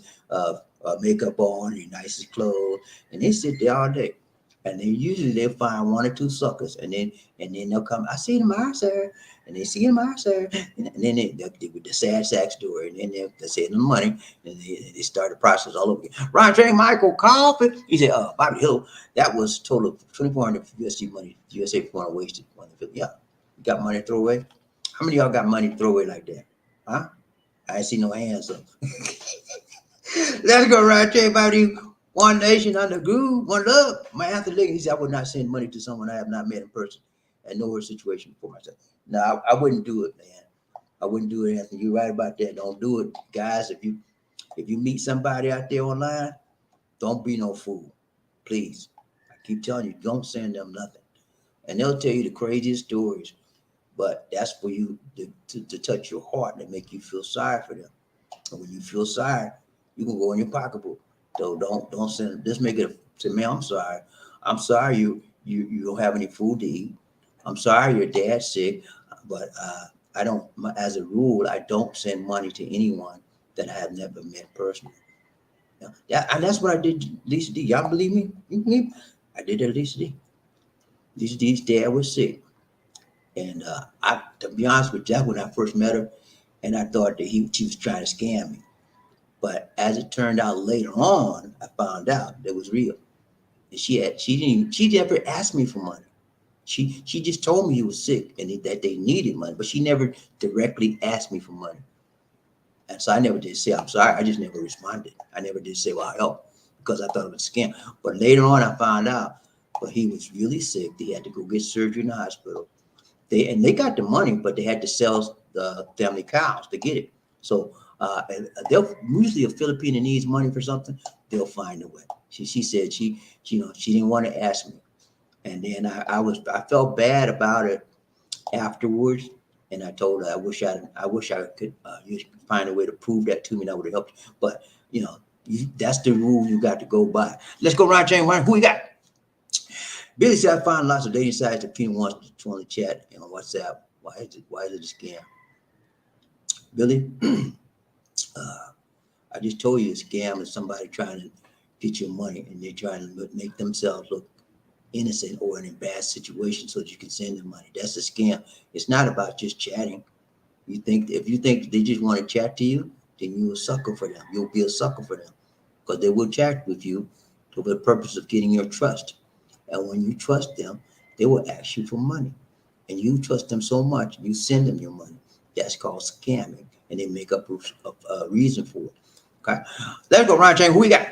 makeup on, the nicest clothes, and they sit there all day. And then usually they'll find one or two suckers, and then they'll come. I see them, sir, and they see them, sir, and then they with the sad sack story, and then they send them money, and they start the process all over again. Ron J. Michael Coffey, he said, Bobby Hill, that was total 2,400 USD money. USA for wasted money. Yeah, you got money to throw away. How many of y'all got money to throw away like that? Huh? I ain't see no hands up. Let's go right there, Bobby. One nation under groove, one love. My Anthony Liggins, he said, I would not send money to someone I have not met in person and know her situation for myself. No, I wouldn't do it, man. I wouldn't do it, Anthony. You're right about that. Don't do it, guys. If you meet somebody out there online, don't be no fool, please. I keep telling you, don't send them nothing, and they'll tell you the craziest stories. But that's for you to touch your heart and make you feel sorry for them. And when you feel sorry, you can go in your pocketbook. So don't send. Just make it say, man, I'm sorry. I'm sorry you don't have any food to eat. I'm sorry your dad's sick, but I don't. As a rule, I don't send money to anyone that I have never met personally. Yeah, and that's what I did. Lisa D. Y'all believe me? You believe me? I did that to Lisa D. Lisa D's dad was sick, and to be honest with you, that's when I first met her, and I thought that she was trying to scam me. But as it turned out later on, I found out that it was real. And she never asked me for money. She just told me he was sick and that they needed money, but she never directly asked me for money. And so I never did say I'm sorry. I just never responded. I never did say, well, I help, because I thought it was a scam. But later on, I found out, well, he was really sick. They had to go get surgery in the hospital. They got the money, but they had to sell the family cows to get it. So And they'll usually if Filipina needs money for something, they'll find a way. She said she didn't want to ask me, and then I felt bad about it afterwards, and I told her I wish I could you could find a way to prove that to me, and I would have helped you. But that's the rule you got to go by. Let's go around chain one. Who we got? Billy said I find lots of dating sites that people want to chat on WhatsApp. Why is it a scam? Billy, I just told you a scam is somebody trying to get your money and they're trying to make themselves look innocent or in a bad situation so that you can send them money. That's a scam. It's not about just chatting. If you think they just want to chat to you, then you're a sucker for them. You'll be a sucker for them because they will chat with you for the purpose of getting your trust. And when you trust them, they will ask you for money. And you trust them so much, you send them your money. That's called scamming. And they make up a reason for it. Okay. Let's go, Ron Chang. Who we got?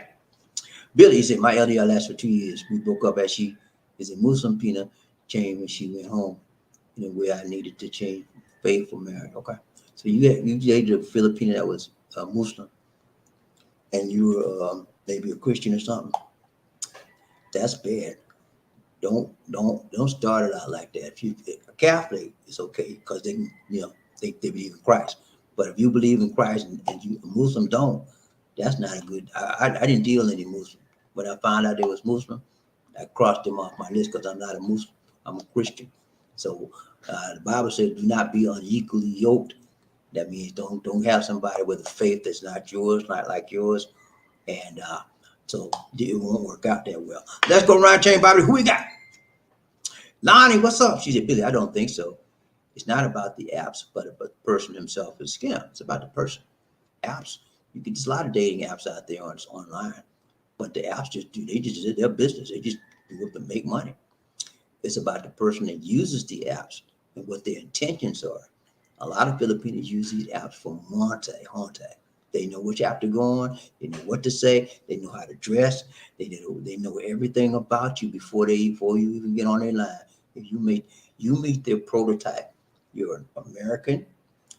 Billy said, my LDR lasted for 2 years. We broke up as she is a Muslim Pina changed when she went home in a way I needed to change faith for marriage. Okay. So you dated a Filipino that was a Muslim and you were maybe a Christian or something. That's bad. Don't start it out like that. If you a Catholic, it's okay because they believe in Christ. But if you believe in Christ and you a Muslim don't, that's not a good. I didn't deal with any Muslim. When I found out they was Muslim, I crossed them off my list because I'm not a Muslim. I'm a Christian. So the Bible says, "Do not be unequally yoked." That means don't have somebody with a faith that's not yours, not like yours, and so it won't work out that well. Let's go around chain, Bobby. Who we got? Lonnie, what's up? She said, Billy, I don't think so. It's not about the apps, but the person himself is scam. It's about the person. Apps, there's a lot of dating apps out there online, but the apps just do their business. They just do it to make money. It's about the person that uses the apps and what their intentions are. A lot of Filipinos use these apps for monte. They know which app to go on. They know what to say. They know how to dress. They know everything about you before you even get on their line. If you meet their prototype, you're an American.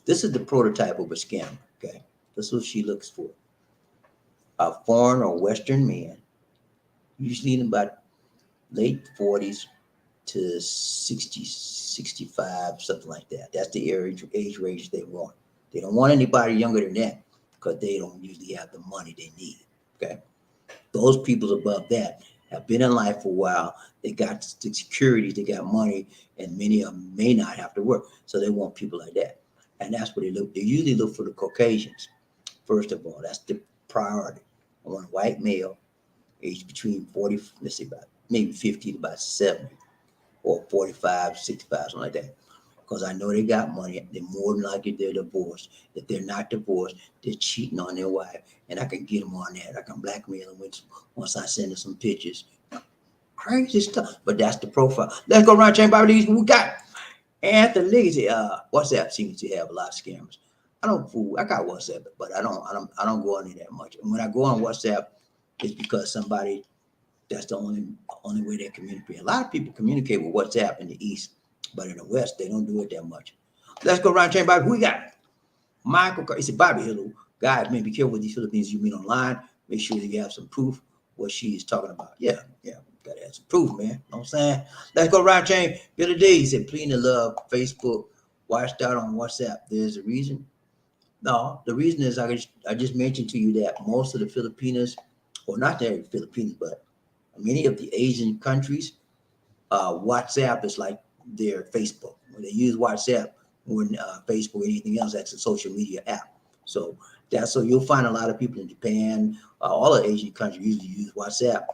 This is the prototype of a scammer. Okay, this is what she looks for: a foreign or Western man, usually in about late 40s to 60, 65, something like that. That's the age range they want. They don't want anybody younger than that because they don't usually have the money they need. Okay. Those people above that have been in life for a while. They got the security, they got money, and many of them may not have to work. So they want people like that. And that's what they look. They usually look for the Caucasians. First of all, that's the priority. I want a white male, aged between 40, let's say about maybe 50 to about 70, or 45, 65, something like that. Because I know they got money. They're more than likely they're divorced. If they're not divorced, they're cheating on their wife. And I can get them on that. I can blackmail them once I send them some pictures. Crazy stuff. But that's the profile. Let's go around chain BobbieD. We got Anthony Legacy. WhatsApp seems to have a lot of scammers. I don't fool. I got WhatsApp, but I don't go on there that much. And when I go on WhatsApp, it's because somebody that's the only way they communicate. A lot of people communicate with WhatsApp in the East, but in the West, they don't do it that much. Let's go around chain, Bobby. Who we got? Michael. He said, Bobby, hello. Guys, man, be careful with these Philippines you meet online. Make sure that you have some proof what she is talking about. Yeah. Gotta have some proof, man. You know what I'm saying? Let's go around chain. Billy D. He said, pleading to love, Facebook, watched out on WhatsApp. There's a reason. No, the reason is I just mentioned to you that most of the Filipinos, or not the Filipinos, but many of the Asian countries, WhatsApp is like their Facebook. When they use WhatsApp, when Facebook or anything else, that's a social media app. So you'll find a lot of people in Japan, all the Asian countries usually use WhatsApp.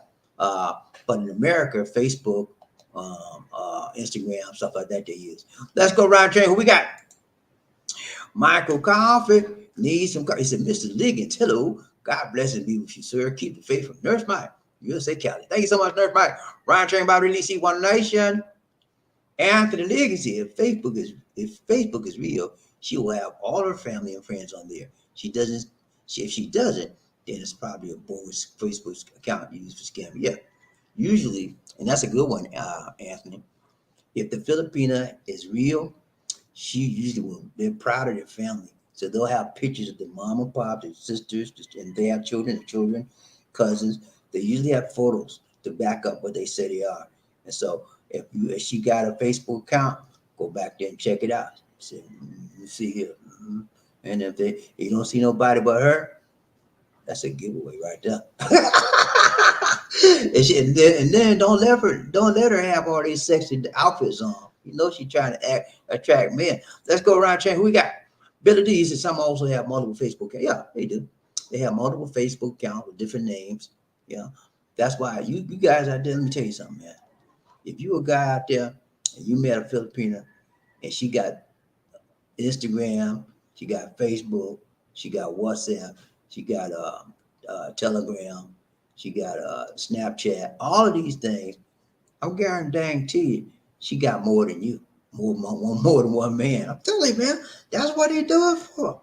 But in America, Facebook, Instagram, stuff like that they use. Let's go round train. Who we got? Michael Coffee needs some coffee. He said, Mr. Liggins, hello. God bless and be with you, sir. Keep the faith from Nurse Mike. USA Cali. Thank you so much, Nurse Mike. Ryan Train by Release One Nation. Anthony Legacy. If Facebook is real, she will have all her family and friends on there. If she doesn't, then it's probably a bogus Facebook account used for scamming. Yeah. Usually, and that's a good one, Anthony. If the Filipina is real, she usually will. They're proud of their family. So they'll have pictures of the mom and pop, their sisters, and they have children, cousins. They usually have photos to back up what they say they are. And so if she got a Facebook account, go back there and check it out. Say, you see here. And if you don't see nobody but her, that's a giveaway right there. And then don't let her have all these sexy outfits on. You know she trying to attract men. Let's go around check who we got. Billy D said some also have multiple Facebook accounts. Yeah, they do. They have multiple Facebook accounts with different names. Yeah. That's why you guys out there, let me tell you something, man. If you a guy out there and you met a Filipina and she got Instagram, she got Facebook, she got WhatsApp, she got Telegram, she got Snapchat, all of these things, I'm guaranteeing you, she got more than you, more than one man. I'm telling you, man, that's what they do it for.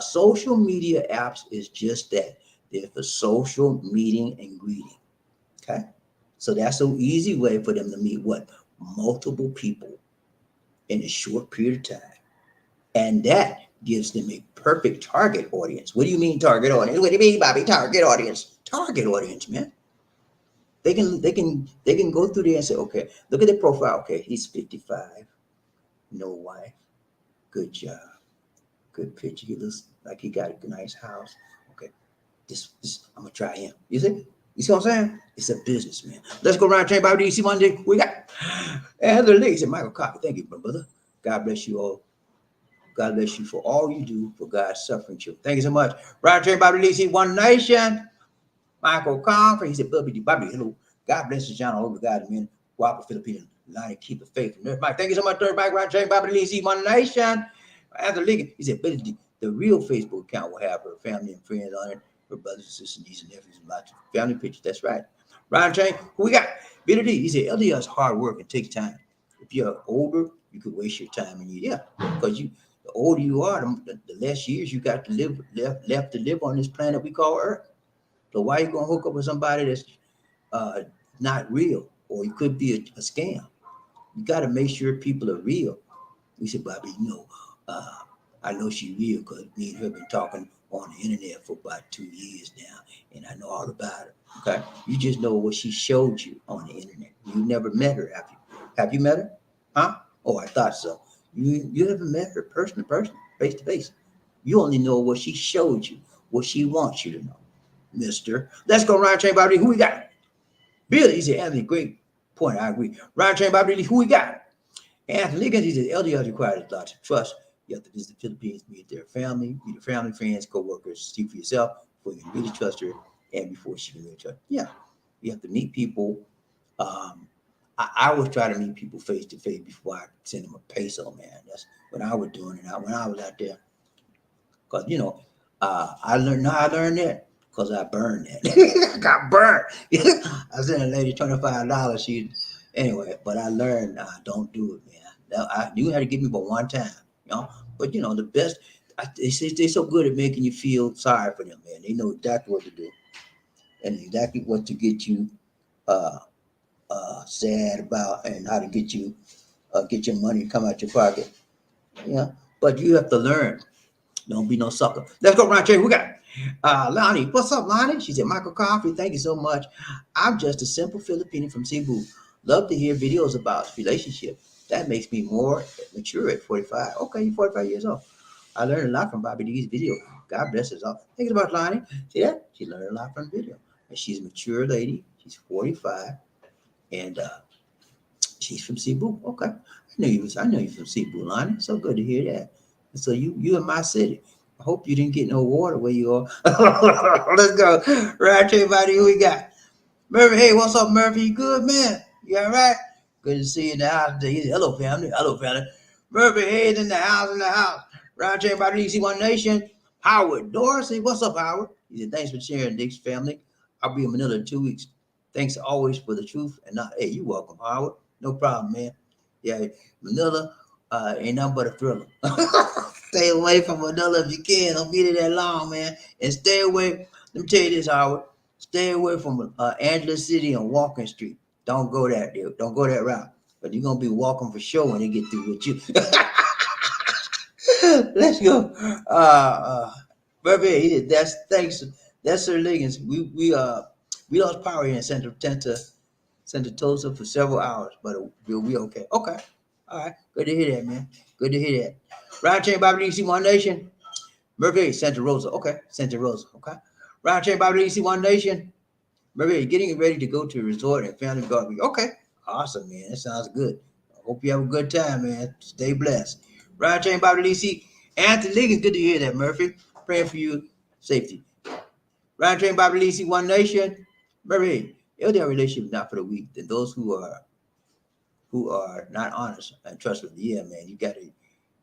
Social media apps is just that. They're for social meeting and greeting. Okay, so that's an easy way for them to meet what multiple people in a short period of time. And that gives them a perfect target audience. What do you mean target audience? What do you mean, Bobbie? Target audience. Target audience, man. They can go through there and say, okay, look at the profile. Okay, he's 55, no wife, good job, good picture. He looks like he got a nice house. Okay, this I'm gonna try him. You see? You see what I'm saying? It's a business, man. Let's go around train Bobbie. You see one day we got and the ladies and Michael Coffee. Thank you, my brother. God bless you all. God bless you for all you do for God's suffering children. Thank you so much. Right train Bobbie Lee, One Nation. Michael Confer. He said, Bobbie, hello. God bless you, John, all over God, man. Guapa, Philippine, line, keep the faith. Mike, thank you so much, third back, right train Bobbie Lee, One Nation. After Lincoln, he said, the real Facebook account will have her family and friends on it, her brothers and sisters, nieces and nephews, and lots of family pictures. That's right. Ryan Train, who we got? Billy D. He said, LDR is hard work and takes time. If you're older, you could waste your time and because the older you are, the less years you got to live left to live on this planet we call Earth. So why are you gonna hook up with somebody that's not real, or it could be a scam? You got to make sure people are real. We said, Bobbie, I know she's real because me and her been talking on the internet for about 2 years now, and I know all about her. Okay, you just know what she showed you on the internet. You never met her, have you? Have you met her? Huh? Oh, I thought so. You haven't met her person to person, face to face. You only know what she showed you, what she wants you to know, Mister. Let's go Ryan Train Bobbie. Who we got? Billy, he said, Anthony, great point. I agree. Ryan Train Bobbie, who we got? Anthony Liggins, he said, LDR requires lots of trust. You have to visit the Philippines, meet their family, friends, co-workers, see for yourself before you can really trust her and before she can really trust. Yeah, you have to meet people. I always try to meet people face to face before I send them a peso, man. That's what I was doing when I was out there. Because, I learned that because I burned that. I got burned. I sent a lady $25. Anyway, but I learned don't do it, man. You had to give me but one time, But the best, they're so good at making you feel sorry for them, man. They know exactly what to do and exactly what to get you sad about and how to get your money come out your pocket. But you have to learn. Don't be no sucker. Let's go around here. We got Lonnie. What's up, Lonnie? She said, Michael Coffee, thank you so much. I'm just a simple Filipino from Cebu. Love to hear videos about relationship. That makes me more mature at 45. Okay, you're 45 years old. I learned a lot from BobbieD's video. God bless us all. Think about Lonnie. See that? She learned a lot from video. And she's a mature lady. She's 45. And she's from Cebu. Okay. I know you from Cebu, Lonnie. So good to hear that. And so you in my city. I hope you didn't get no water where you are. Let's go. Right, everybody, who we got? Murphy, hey, what's up, Murphy? You good, man? You all right? Good to see you in the house today. Hello, family. Hello, family. Murphy, hey, is in the house. Right, everybody, you see One Nation. Howard Dorsey, what's up, Howard? He said, thanks for sharing, Dick's family. I'll be in Manila in 2 weeks. Thanks always for the truth. And hey, you're welcome, Howard. No problem, man. Yeah, Manila ain't nothing but a thriller. Stay away from Manila if you can. Don't be there that long, man. And stay away. Let me tell you this, Howard. Stay away from Angeles City and Walking Street. Don't go that there. Don't go that route. But you're gonna be walking for sure when they get through with you. Let's go. Murphy, that's thanks. That's Sir Liggins. We lost power here in Central Tulsa for several hours, but we okay. Okay. All right. Good to hear that, man. Good to hear that. Round chain Bobby DC One Nation. Murphy, Santa Rosa. Okay. Santa Rosa. Okay. Round chain Bobby DC One Nation. Murphy, getting ready to go to a resort and family barbecue. Okay. Awesome, man. That sounds good. I hope you have a good time, man. Stay blessed. Round chain Bobby DC. Anthony Liggins, good to hear that, Murphy. Praying for you safety. Round train Bobby DC One Nation. Murphy, LDR relationship is not for the weak. Then those who are not honest and trustworthy. Yeah, man, you got to.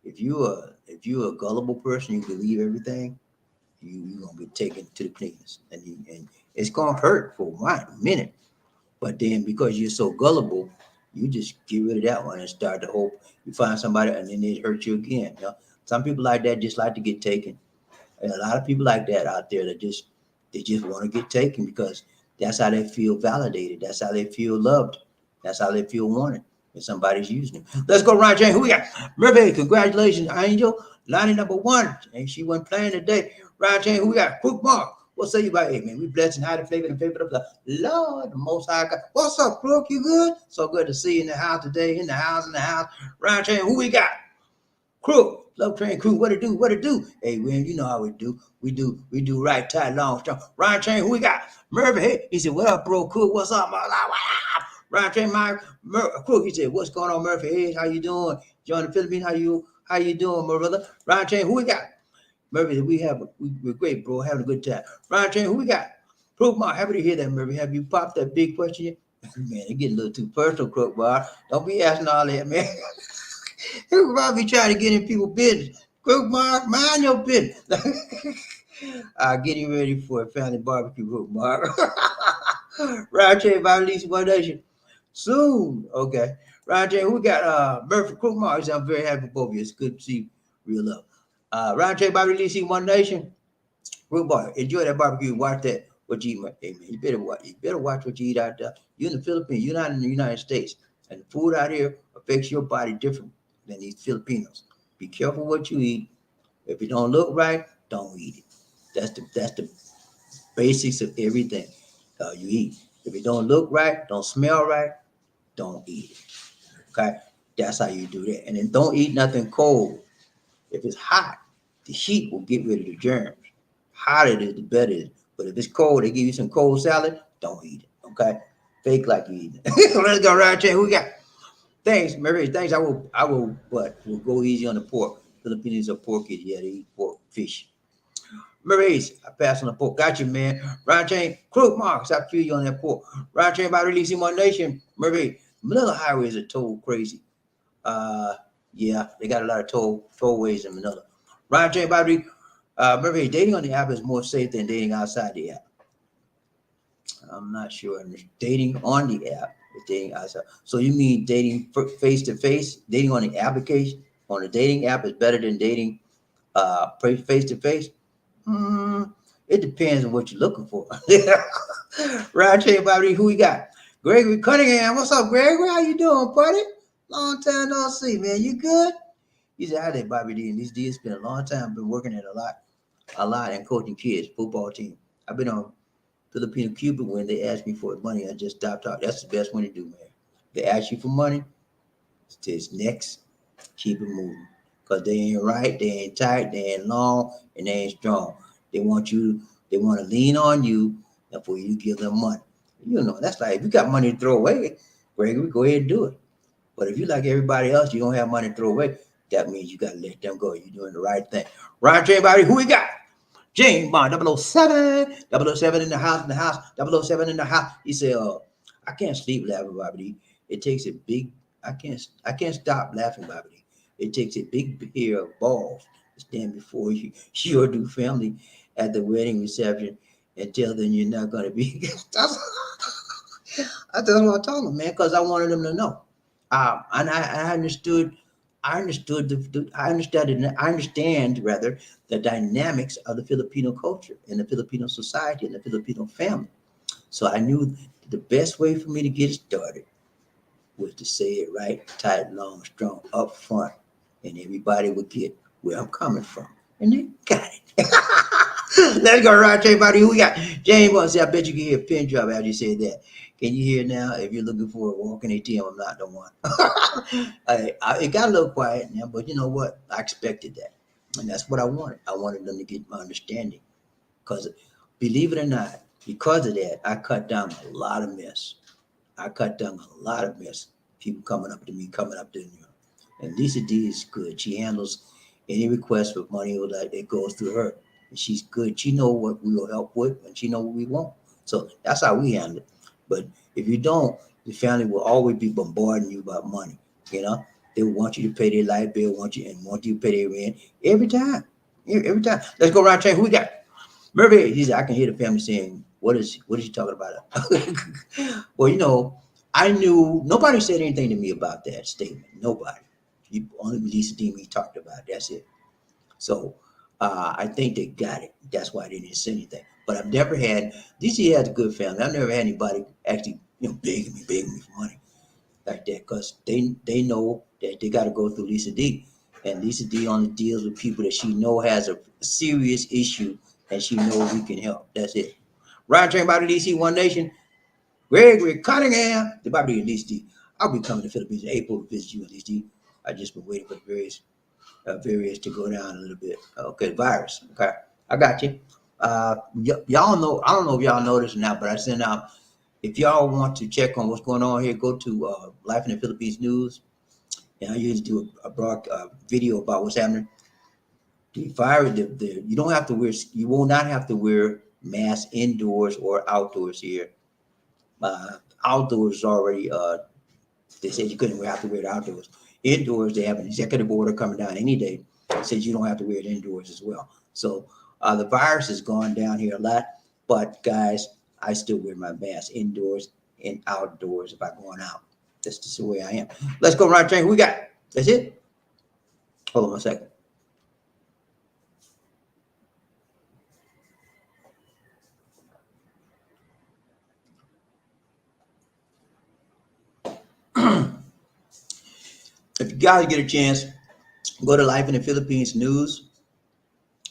If you're a gullible person, you believe everything. You're gonna be taken to the cleaners, and it's gonna hurt for a minute. But then because you're so gullible, you just get rid of that one and start to hope you find somebody, and then it hurt you again. You know, some people like that just like to get taken. And a lot of people like that out there that they just want to get taken because that's how they feel validated. That's how they feel loved. That's how they feel wanted. And somebody's using them. Let's go, Ryan Jane. Who we got? Murphy, congratulations, Angel. Line number one. And she wasn't playing today. Ryan Jane, who we got? Crook Mark. What say you about it, man? We blessed and highly favored and favored of the Lord, the Most High God. What's up, Crook? You good? So good to see you in the house today. In the house. Ryan Jane, who we got? Crew, Love Train Crew, what it do? What it do? Hey, William, you know how we do. We do right, tight, long, strong. Ryan Train, who we got? Murphy, hey, he said, what up, bro? Crew, what's up? What up? Ryan Train, Crew, he said, what's going on, Murphy? Hey, how you doing? Join the Philippines, how you doing, my brother? Ryan Train, who we got? Murphy, we're great, bro, having a good time. Ryan Train, who we got? Proof Mark, happy to hear that, Murphy. Have you popped that big question yet? Man, it getting a little too personal, Crook Bar. Don't be asking all that, man. Who probably trying to get in people's business? Crook Mark, mind your business. Getting ready for a family barbecue, Crook Mark. Round Chain by Lisa One Nation. Soon. Okay. Round Chain, who got Murphy Crook Mark? I'm very happy for both of you. It's good to see real love. Round Chain by Lisa One Nation. Crook Mark, enjoy that barbecue. Watch that. What you eat, hey man, you better watch. You better watch what you eat out there. You're in the Philippines. You're not in the United States, and the food out here affects your body different than these Filipinos. Be careful what you eat. If it don't look right, don't eat it. That's the basics of everything you eat. If it don't look right, don't smell right, don't eat it. Okay, that's how you do that. And then don't eat nothing cold. If it's hot, the heat will get rid of the germs. Hotter it is, the better it is. But if it's cold, they give you some cold salad, don't eat it. Okay, fake like you eat it. Let's go right there. Who we got? Thanks, Mary. Thanks. But we'll go easy on the pork. Filipinos are pork eaters. Yeah, they eat pork, fish. Maurice, I pass on the pork. Got you, man. Ryan Chain, Crook Marks, I feel you on that pork. Ryan Chain by releasing One Nation. Marie, Manila highways are toll crazy. Uh, yeah, they got a lot of tollways in Manila. Ryan Chain by Marie, dating on the app is more safe than dating outside the app. I'm not sure. Dating on the app is dating outside. So you mean dating face to face? Dating on the application on the dating app is better than dating face to face? It depends on what you're looking for. Right, tell you about who we got. Gregory Cunningham. What's up, Gregory? How you doing, buddy? Long time no see, man. You good? He said, "Hi there, BobbieD. And this D has been a long time. Been working at a lot, and coaching kids, football team. I've been on Filipino Cuban when they ask me for money. I just stopped talking. That's the best one to do, man. They ask you for money, it's next. Keep it moving. Because they ain't right, they ain't tight, they ain't long, and they ain't strong. They want to lean on you and for you to give them money. You know, that's like if you got money to throw away, Gregory, go ahead and do it. But if you like everybody else, you don't have money to throw away, that means you gotta let them go. You're doing the right thing. Right, everybody, who we got? James Bond, 007, 007 in the house, 007 in the house. He said, I can't sleep laughing, Bobby. It takes a big, I can't stop laughing, Bobby. It takes a big pair of balls to stand before you, your new family at the wedding reception and tell them you're not going to be. That's what I told them, man, because I wanted them to know. And I understood. I understand rather the dynamics of the Filipino culture and the Filipino society and the Filipino family. So I knew the best way for me to get it started was to say it right, tight, long, strong, up front, and everybody would get where I'm coming from. And they got it. Let's go right, everybody. Who we got? James wants to say, I bet you can hear a pin drop after you said that. Can you hear now? If you're looking for a walking ATM, I'm not the one. It got a little quiet now, but you know what? I expected that. And that's what I wanted. I wanted them to get my understanding. Because believe it or not, because of that, I cut down a lot of mess. I cut down a lot of mess. People coming up to me, coming up to me. And Lisa D is good. She handles any request for money or that it goes through her. And she's good. She know what we will help with, and she know what we want. So that's how we handle it. But if you don't, the family will always be bombarding you about money. You know, they want you to pay their light bill, want you to pay their rent every time. Every time. Let's go around. Who we got? Murphy, he said, I can hear the family saying, what is he talking about? Well, you know, I knew nobody said anything to me about that statement. Nobody. Only Lisa D me talked about it. That's it. So I think they got it. That's why they didn't say anything. But I've never had DC has a good family. I've never had anybody actually, begging me for money like that, because they know that they got to go through Lisa D. And Lisa D only deals with people that she know has a serious issue and she knows we can help. That's it. Ryan Train by the DC One Nation. Gregory Cunningham, the BobbieD and DC. I'll be coming to the Philippines in April to visit you in DC. I just been waiting for the various to go down a little bit. Okay, virus. Okay, I got you. Y'all know. I don't know if y'all know this or not, but I sent out. If y'all want to check on what's going on here, go to Life in the Philippines News, and I usually do a video about what's happening. The virus, you don't have to wear. You will not have to wear masks indoors or outdoors here. Outdoors already. They said you couldn't have to wear it outdoors. Indoors, they have an executive order coming down any day that says you don't have to wear it indoors as well. So the virus has gone down here a lot, but guys, I still wear my mask indoors and outdoors if I'm going out. That's just the way I am. Let's go right train. Who we got? That's it. Hold on one second. If you guys get a chance, go to Life in the Philippines News.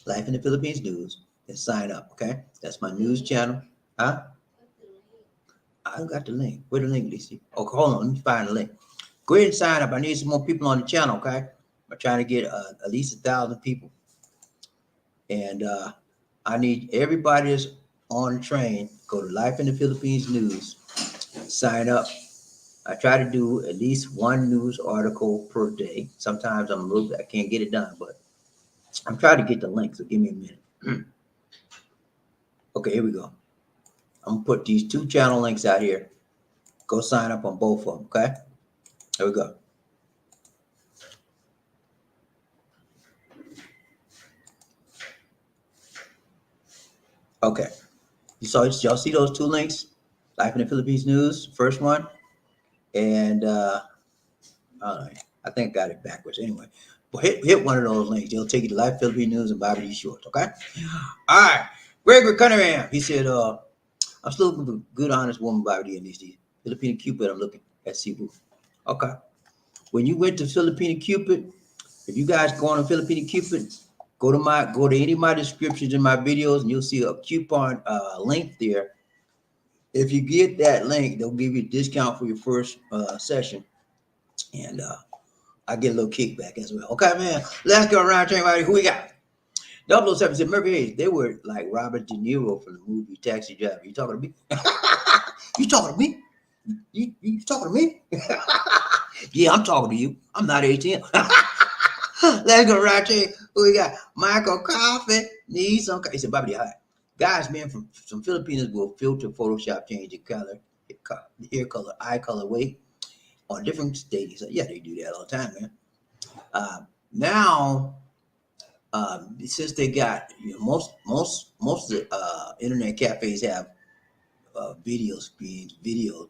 Life in the Philippines News and sign up. Okay, that's my news channel. Huh? I got the link. Where the link, Lisa? Oh, hold on. Let me find the link. Go ahead and sign up. I need some more people on the channel, okay? I'm trying to get at least 1,000 people. And I need everybody that's on the train, go to Life in the Philippines News, sign up. I try to do at least one news article per day. Sometimes I can't get it done, but I'm trying to get the link, so give me a minute. Okay, here we go. I'm gonna put these 2 channel links out here. Go sign up on both of them, okay? Here we go. Okay. Y'all see those 2 links? Life in the Philippines News, first one. And I think I got it backwards anyway. But hit one of those links. It'll take you to Life Philippine News and BobbieD Shorts, okay? All right. Gregory Cunningham, he said, I'm still looking for a good, honest woman, BobbieD, and these Philippine Cupid, I'm looking at Cebu. Okay. When you went to Philippine Cupid, if you guys go on a Philippine Cupid, go to any of my descriptions in my videos, and you'll see a coupon link there. If you get that link, they'll give you a discount for your first session, and I get a little kickback as well. Okay, man. Let's go around to everybody. Who we got? 007 said Murphy Hayes. They were like Robert De Niro from the movie Taxi Driver. You talking to me? You talking to me? You talking to me? Yeah, I'm talking to you. I'm not 18. Let's go right here. Who we got? Michael Coffee needs some. He said, BobbieD, hi. Guys, man, from some Filipinos will filter, Photoshop, change the color, hair color, eye color, weight on different stages. Yeah, they do that all the time, man. Now, since they got most of the internet cafes have video screens, video.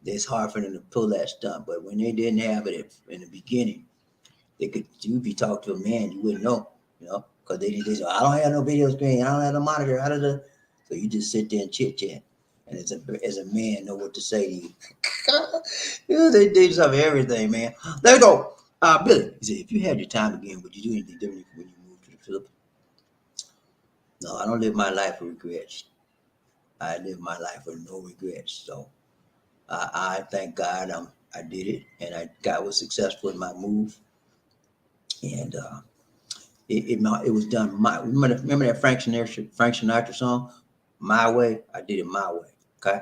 It's hard for them to pull that stuff. But when they didn't have it in the beginning, you'd be talking to a man, you wouldn't know, because they say, I don't have no video screen, I don't have no monitor, so you just sit there and chit chat, and as a man, know what to say to you. They do some of everything, man. Let's go. Billy, he said, if you had your time again, would you do anything different when you moved to the Philippines? No, I don't live my life with regrets. I live my life with no regrets. So I thank God I did it, and God was successful in my move, and it was done my. Remember that Frank Sinatra song, "My Way." I did it my way. Okay,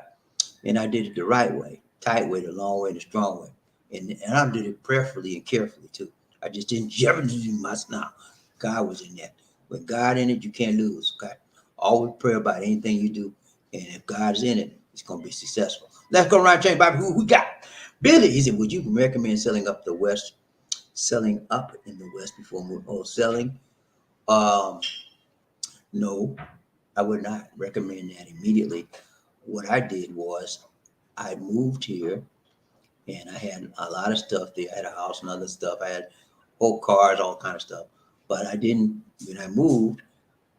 and I did it the right way, tight way, the long way, the strong way, and I did it prayerfully and carefully too. I just didn't jeopardize my now. God was in that. With God in it, you can't lose. Okay, always pray about anything you do, and if God's in it, it's gonna be successful. Let's go around change, Bobby. Who we got? Billy, he said, would you recommend selling up the West, selling up in the West before moving? Oh, selling? Um, no, I would not recommend that immediately. What I did was I moved here and I had a lot of stuff there. I had a house and other stuff. I had whole cars, all kind of stuff. But I didn't, when I moved,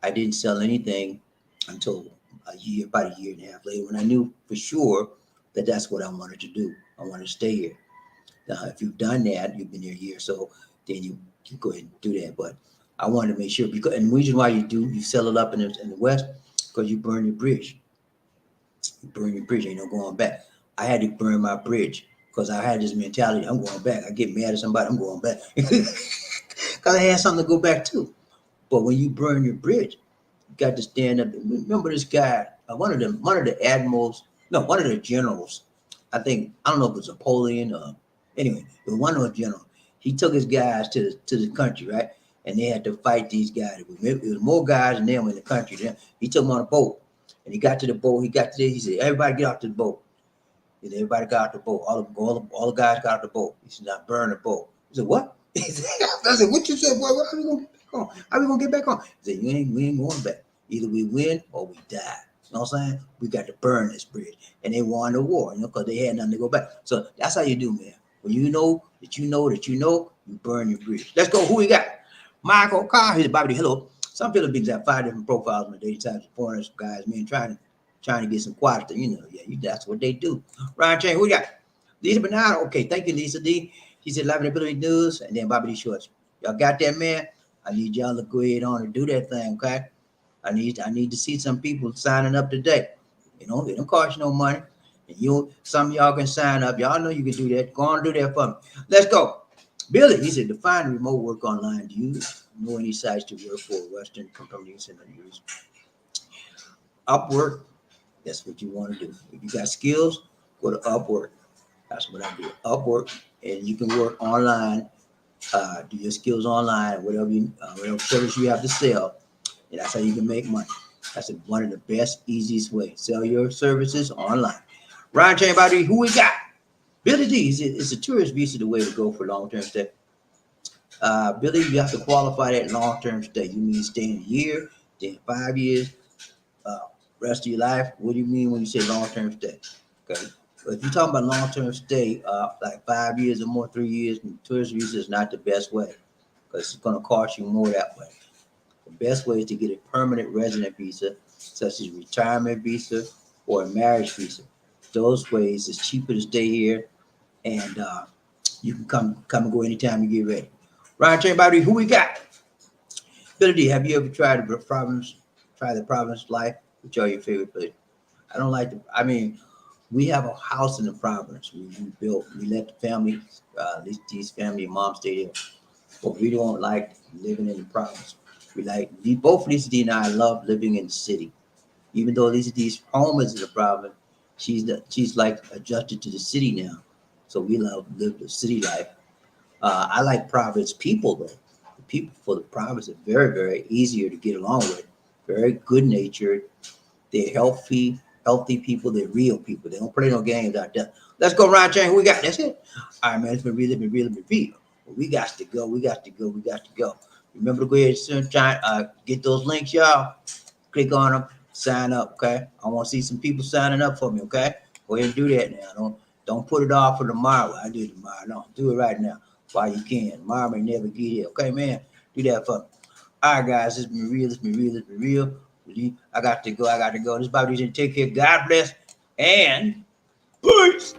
I didn't sell anything until about a year and a half later, when I knew for sure that that's what I wanted to do. I wanted to stay here. Now, if you've done that, you've been here a year, so then you can go ahead and do that. But I wanted to make sure, because, and the reason why you sell it up in the West, because you burn your bridge. You burn your bridge, ain't no going back. I had to burn my bridge because I had this mentality, I'm going back. I get mad at somebody, I'm going back. Because I had something to go back to. But when you burn your bridge, you got to stand up. Remember this guy, one of the admirals, no, one of the generals. I don't know if it was Napoleon or anyway, it was one of the generals. He took his guys to the country, right? And they had to fight these guys. It was more guys than them in the country. He took them on a boat, and he got to the boat. He said, everybody get off the boat. And everybody got off the boat. All the guys got off the boat. He said, now burn the boat. He said, what? I said, what you said, boy? How we gonna get back on? How we gonna get back on? He said, we ain't going back. Either we win or we die. You know what I'm saying? We got to burn this bridge. And they won the war, because they had nothing to go back. So that's how you do, man. When you know that you know that you know, you burn your bridge. Let's go. Who we got? Michael Carr. Here's BobbieD. Hello. Some Philippines have 5 different profiles on the daily types of foreigners, guys, men trying to get some quality. That's what they do. Ryan Chain, who we got? Lisa Bernardo. Okay, thank you, Lisa D. She said, live in the Philippine news, and then BobbieD Shorts. Y'all got that, man? I need y'all to go ahead on and do that thing, okay? I need to see some people signing up today. It don't cost you no money. And some of y'all can sign up. Y'all know you can do that. Go on and do that for me. Let's go. Billy, he said, define remote work online. Do you know any sites to work for Western companies and use Upwork? That's what you want to do. If you got skills, go to Upwork. That's what I do. Upwork, and you can work online. Do your skills online, whatever service you have to sell, and that's how you can make money. That's one of the best, easiest ways. Sell your services online. Ryan Chain, BobbieD, who we got? Billy D, is a tourist visa the way to go for long-term stay? Billy, you have to qualify that long-term stay. You mean staying a year, staying 5 years, uh, rest of your life? What do you mean when you say long-term stay? Okay. But if you're talking about long-term stay, like 5 years or more, 3 years, tourist visa is not the best way because it's going to cost you more that way. The best way is to get a permanent resident visa, such as retirement visa or a marriage visa. Those ways it's cheaper to stay here, and you can come and go anytime you get ready. Ryan, tell everybody who we got. Billy D, have you ever tried the Providence life? Which are your favorite place? I don't like we have a house in the Providence. We let the family, these family and mom stay there. But we don't like living in the Providence. Both Lisa D and I love living in the city. Even though Lisa D's home is in the Providence, she's like adjusted to the city now. So we live the city life. I like Providence people though. The people for the Providence are very, very easier to get along with. Very good natured. They're healthy people. They're real people. They don't play no games out there. Let's go, Ryan Chain. Who we got? That's it. All right, man. It's been real. Well, we got to go. Remember to go ahead and try get those links, y'all. Click on them. Sign up, okay? I want to see some people signing up for me, okay? Go ahead and do that now. Don't put it off for tomorrow. I do it tomorrow. No, do it right now while you can. Tomorrow may never get here, okay, man? Do that for me. All right, guys. It's been real. I got to go. This is BobbieD. Take care. God bless. And peace.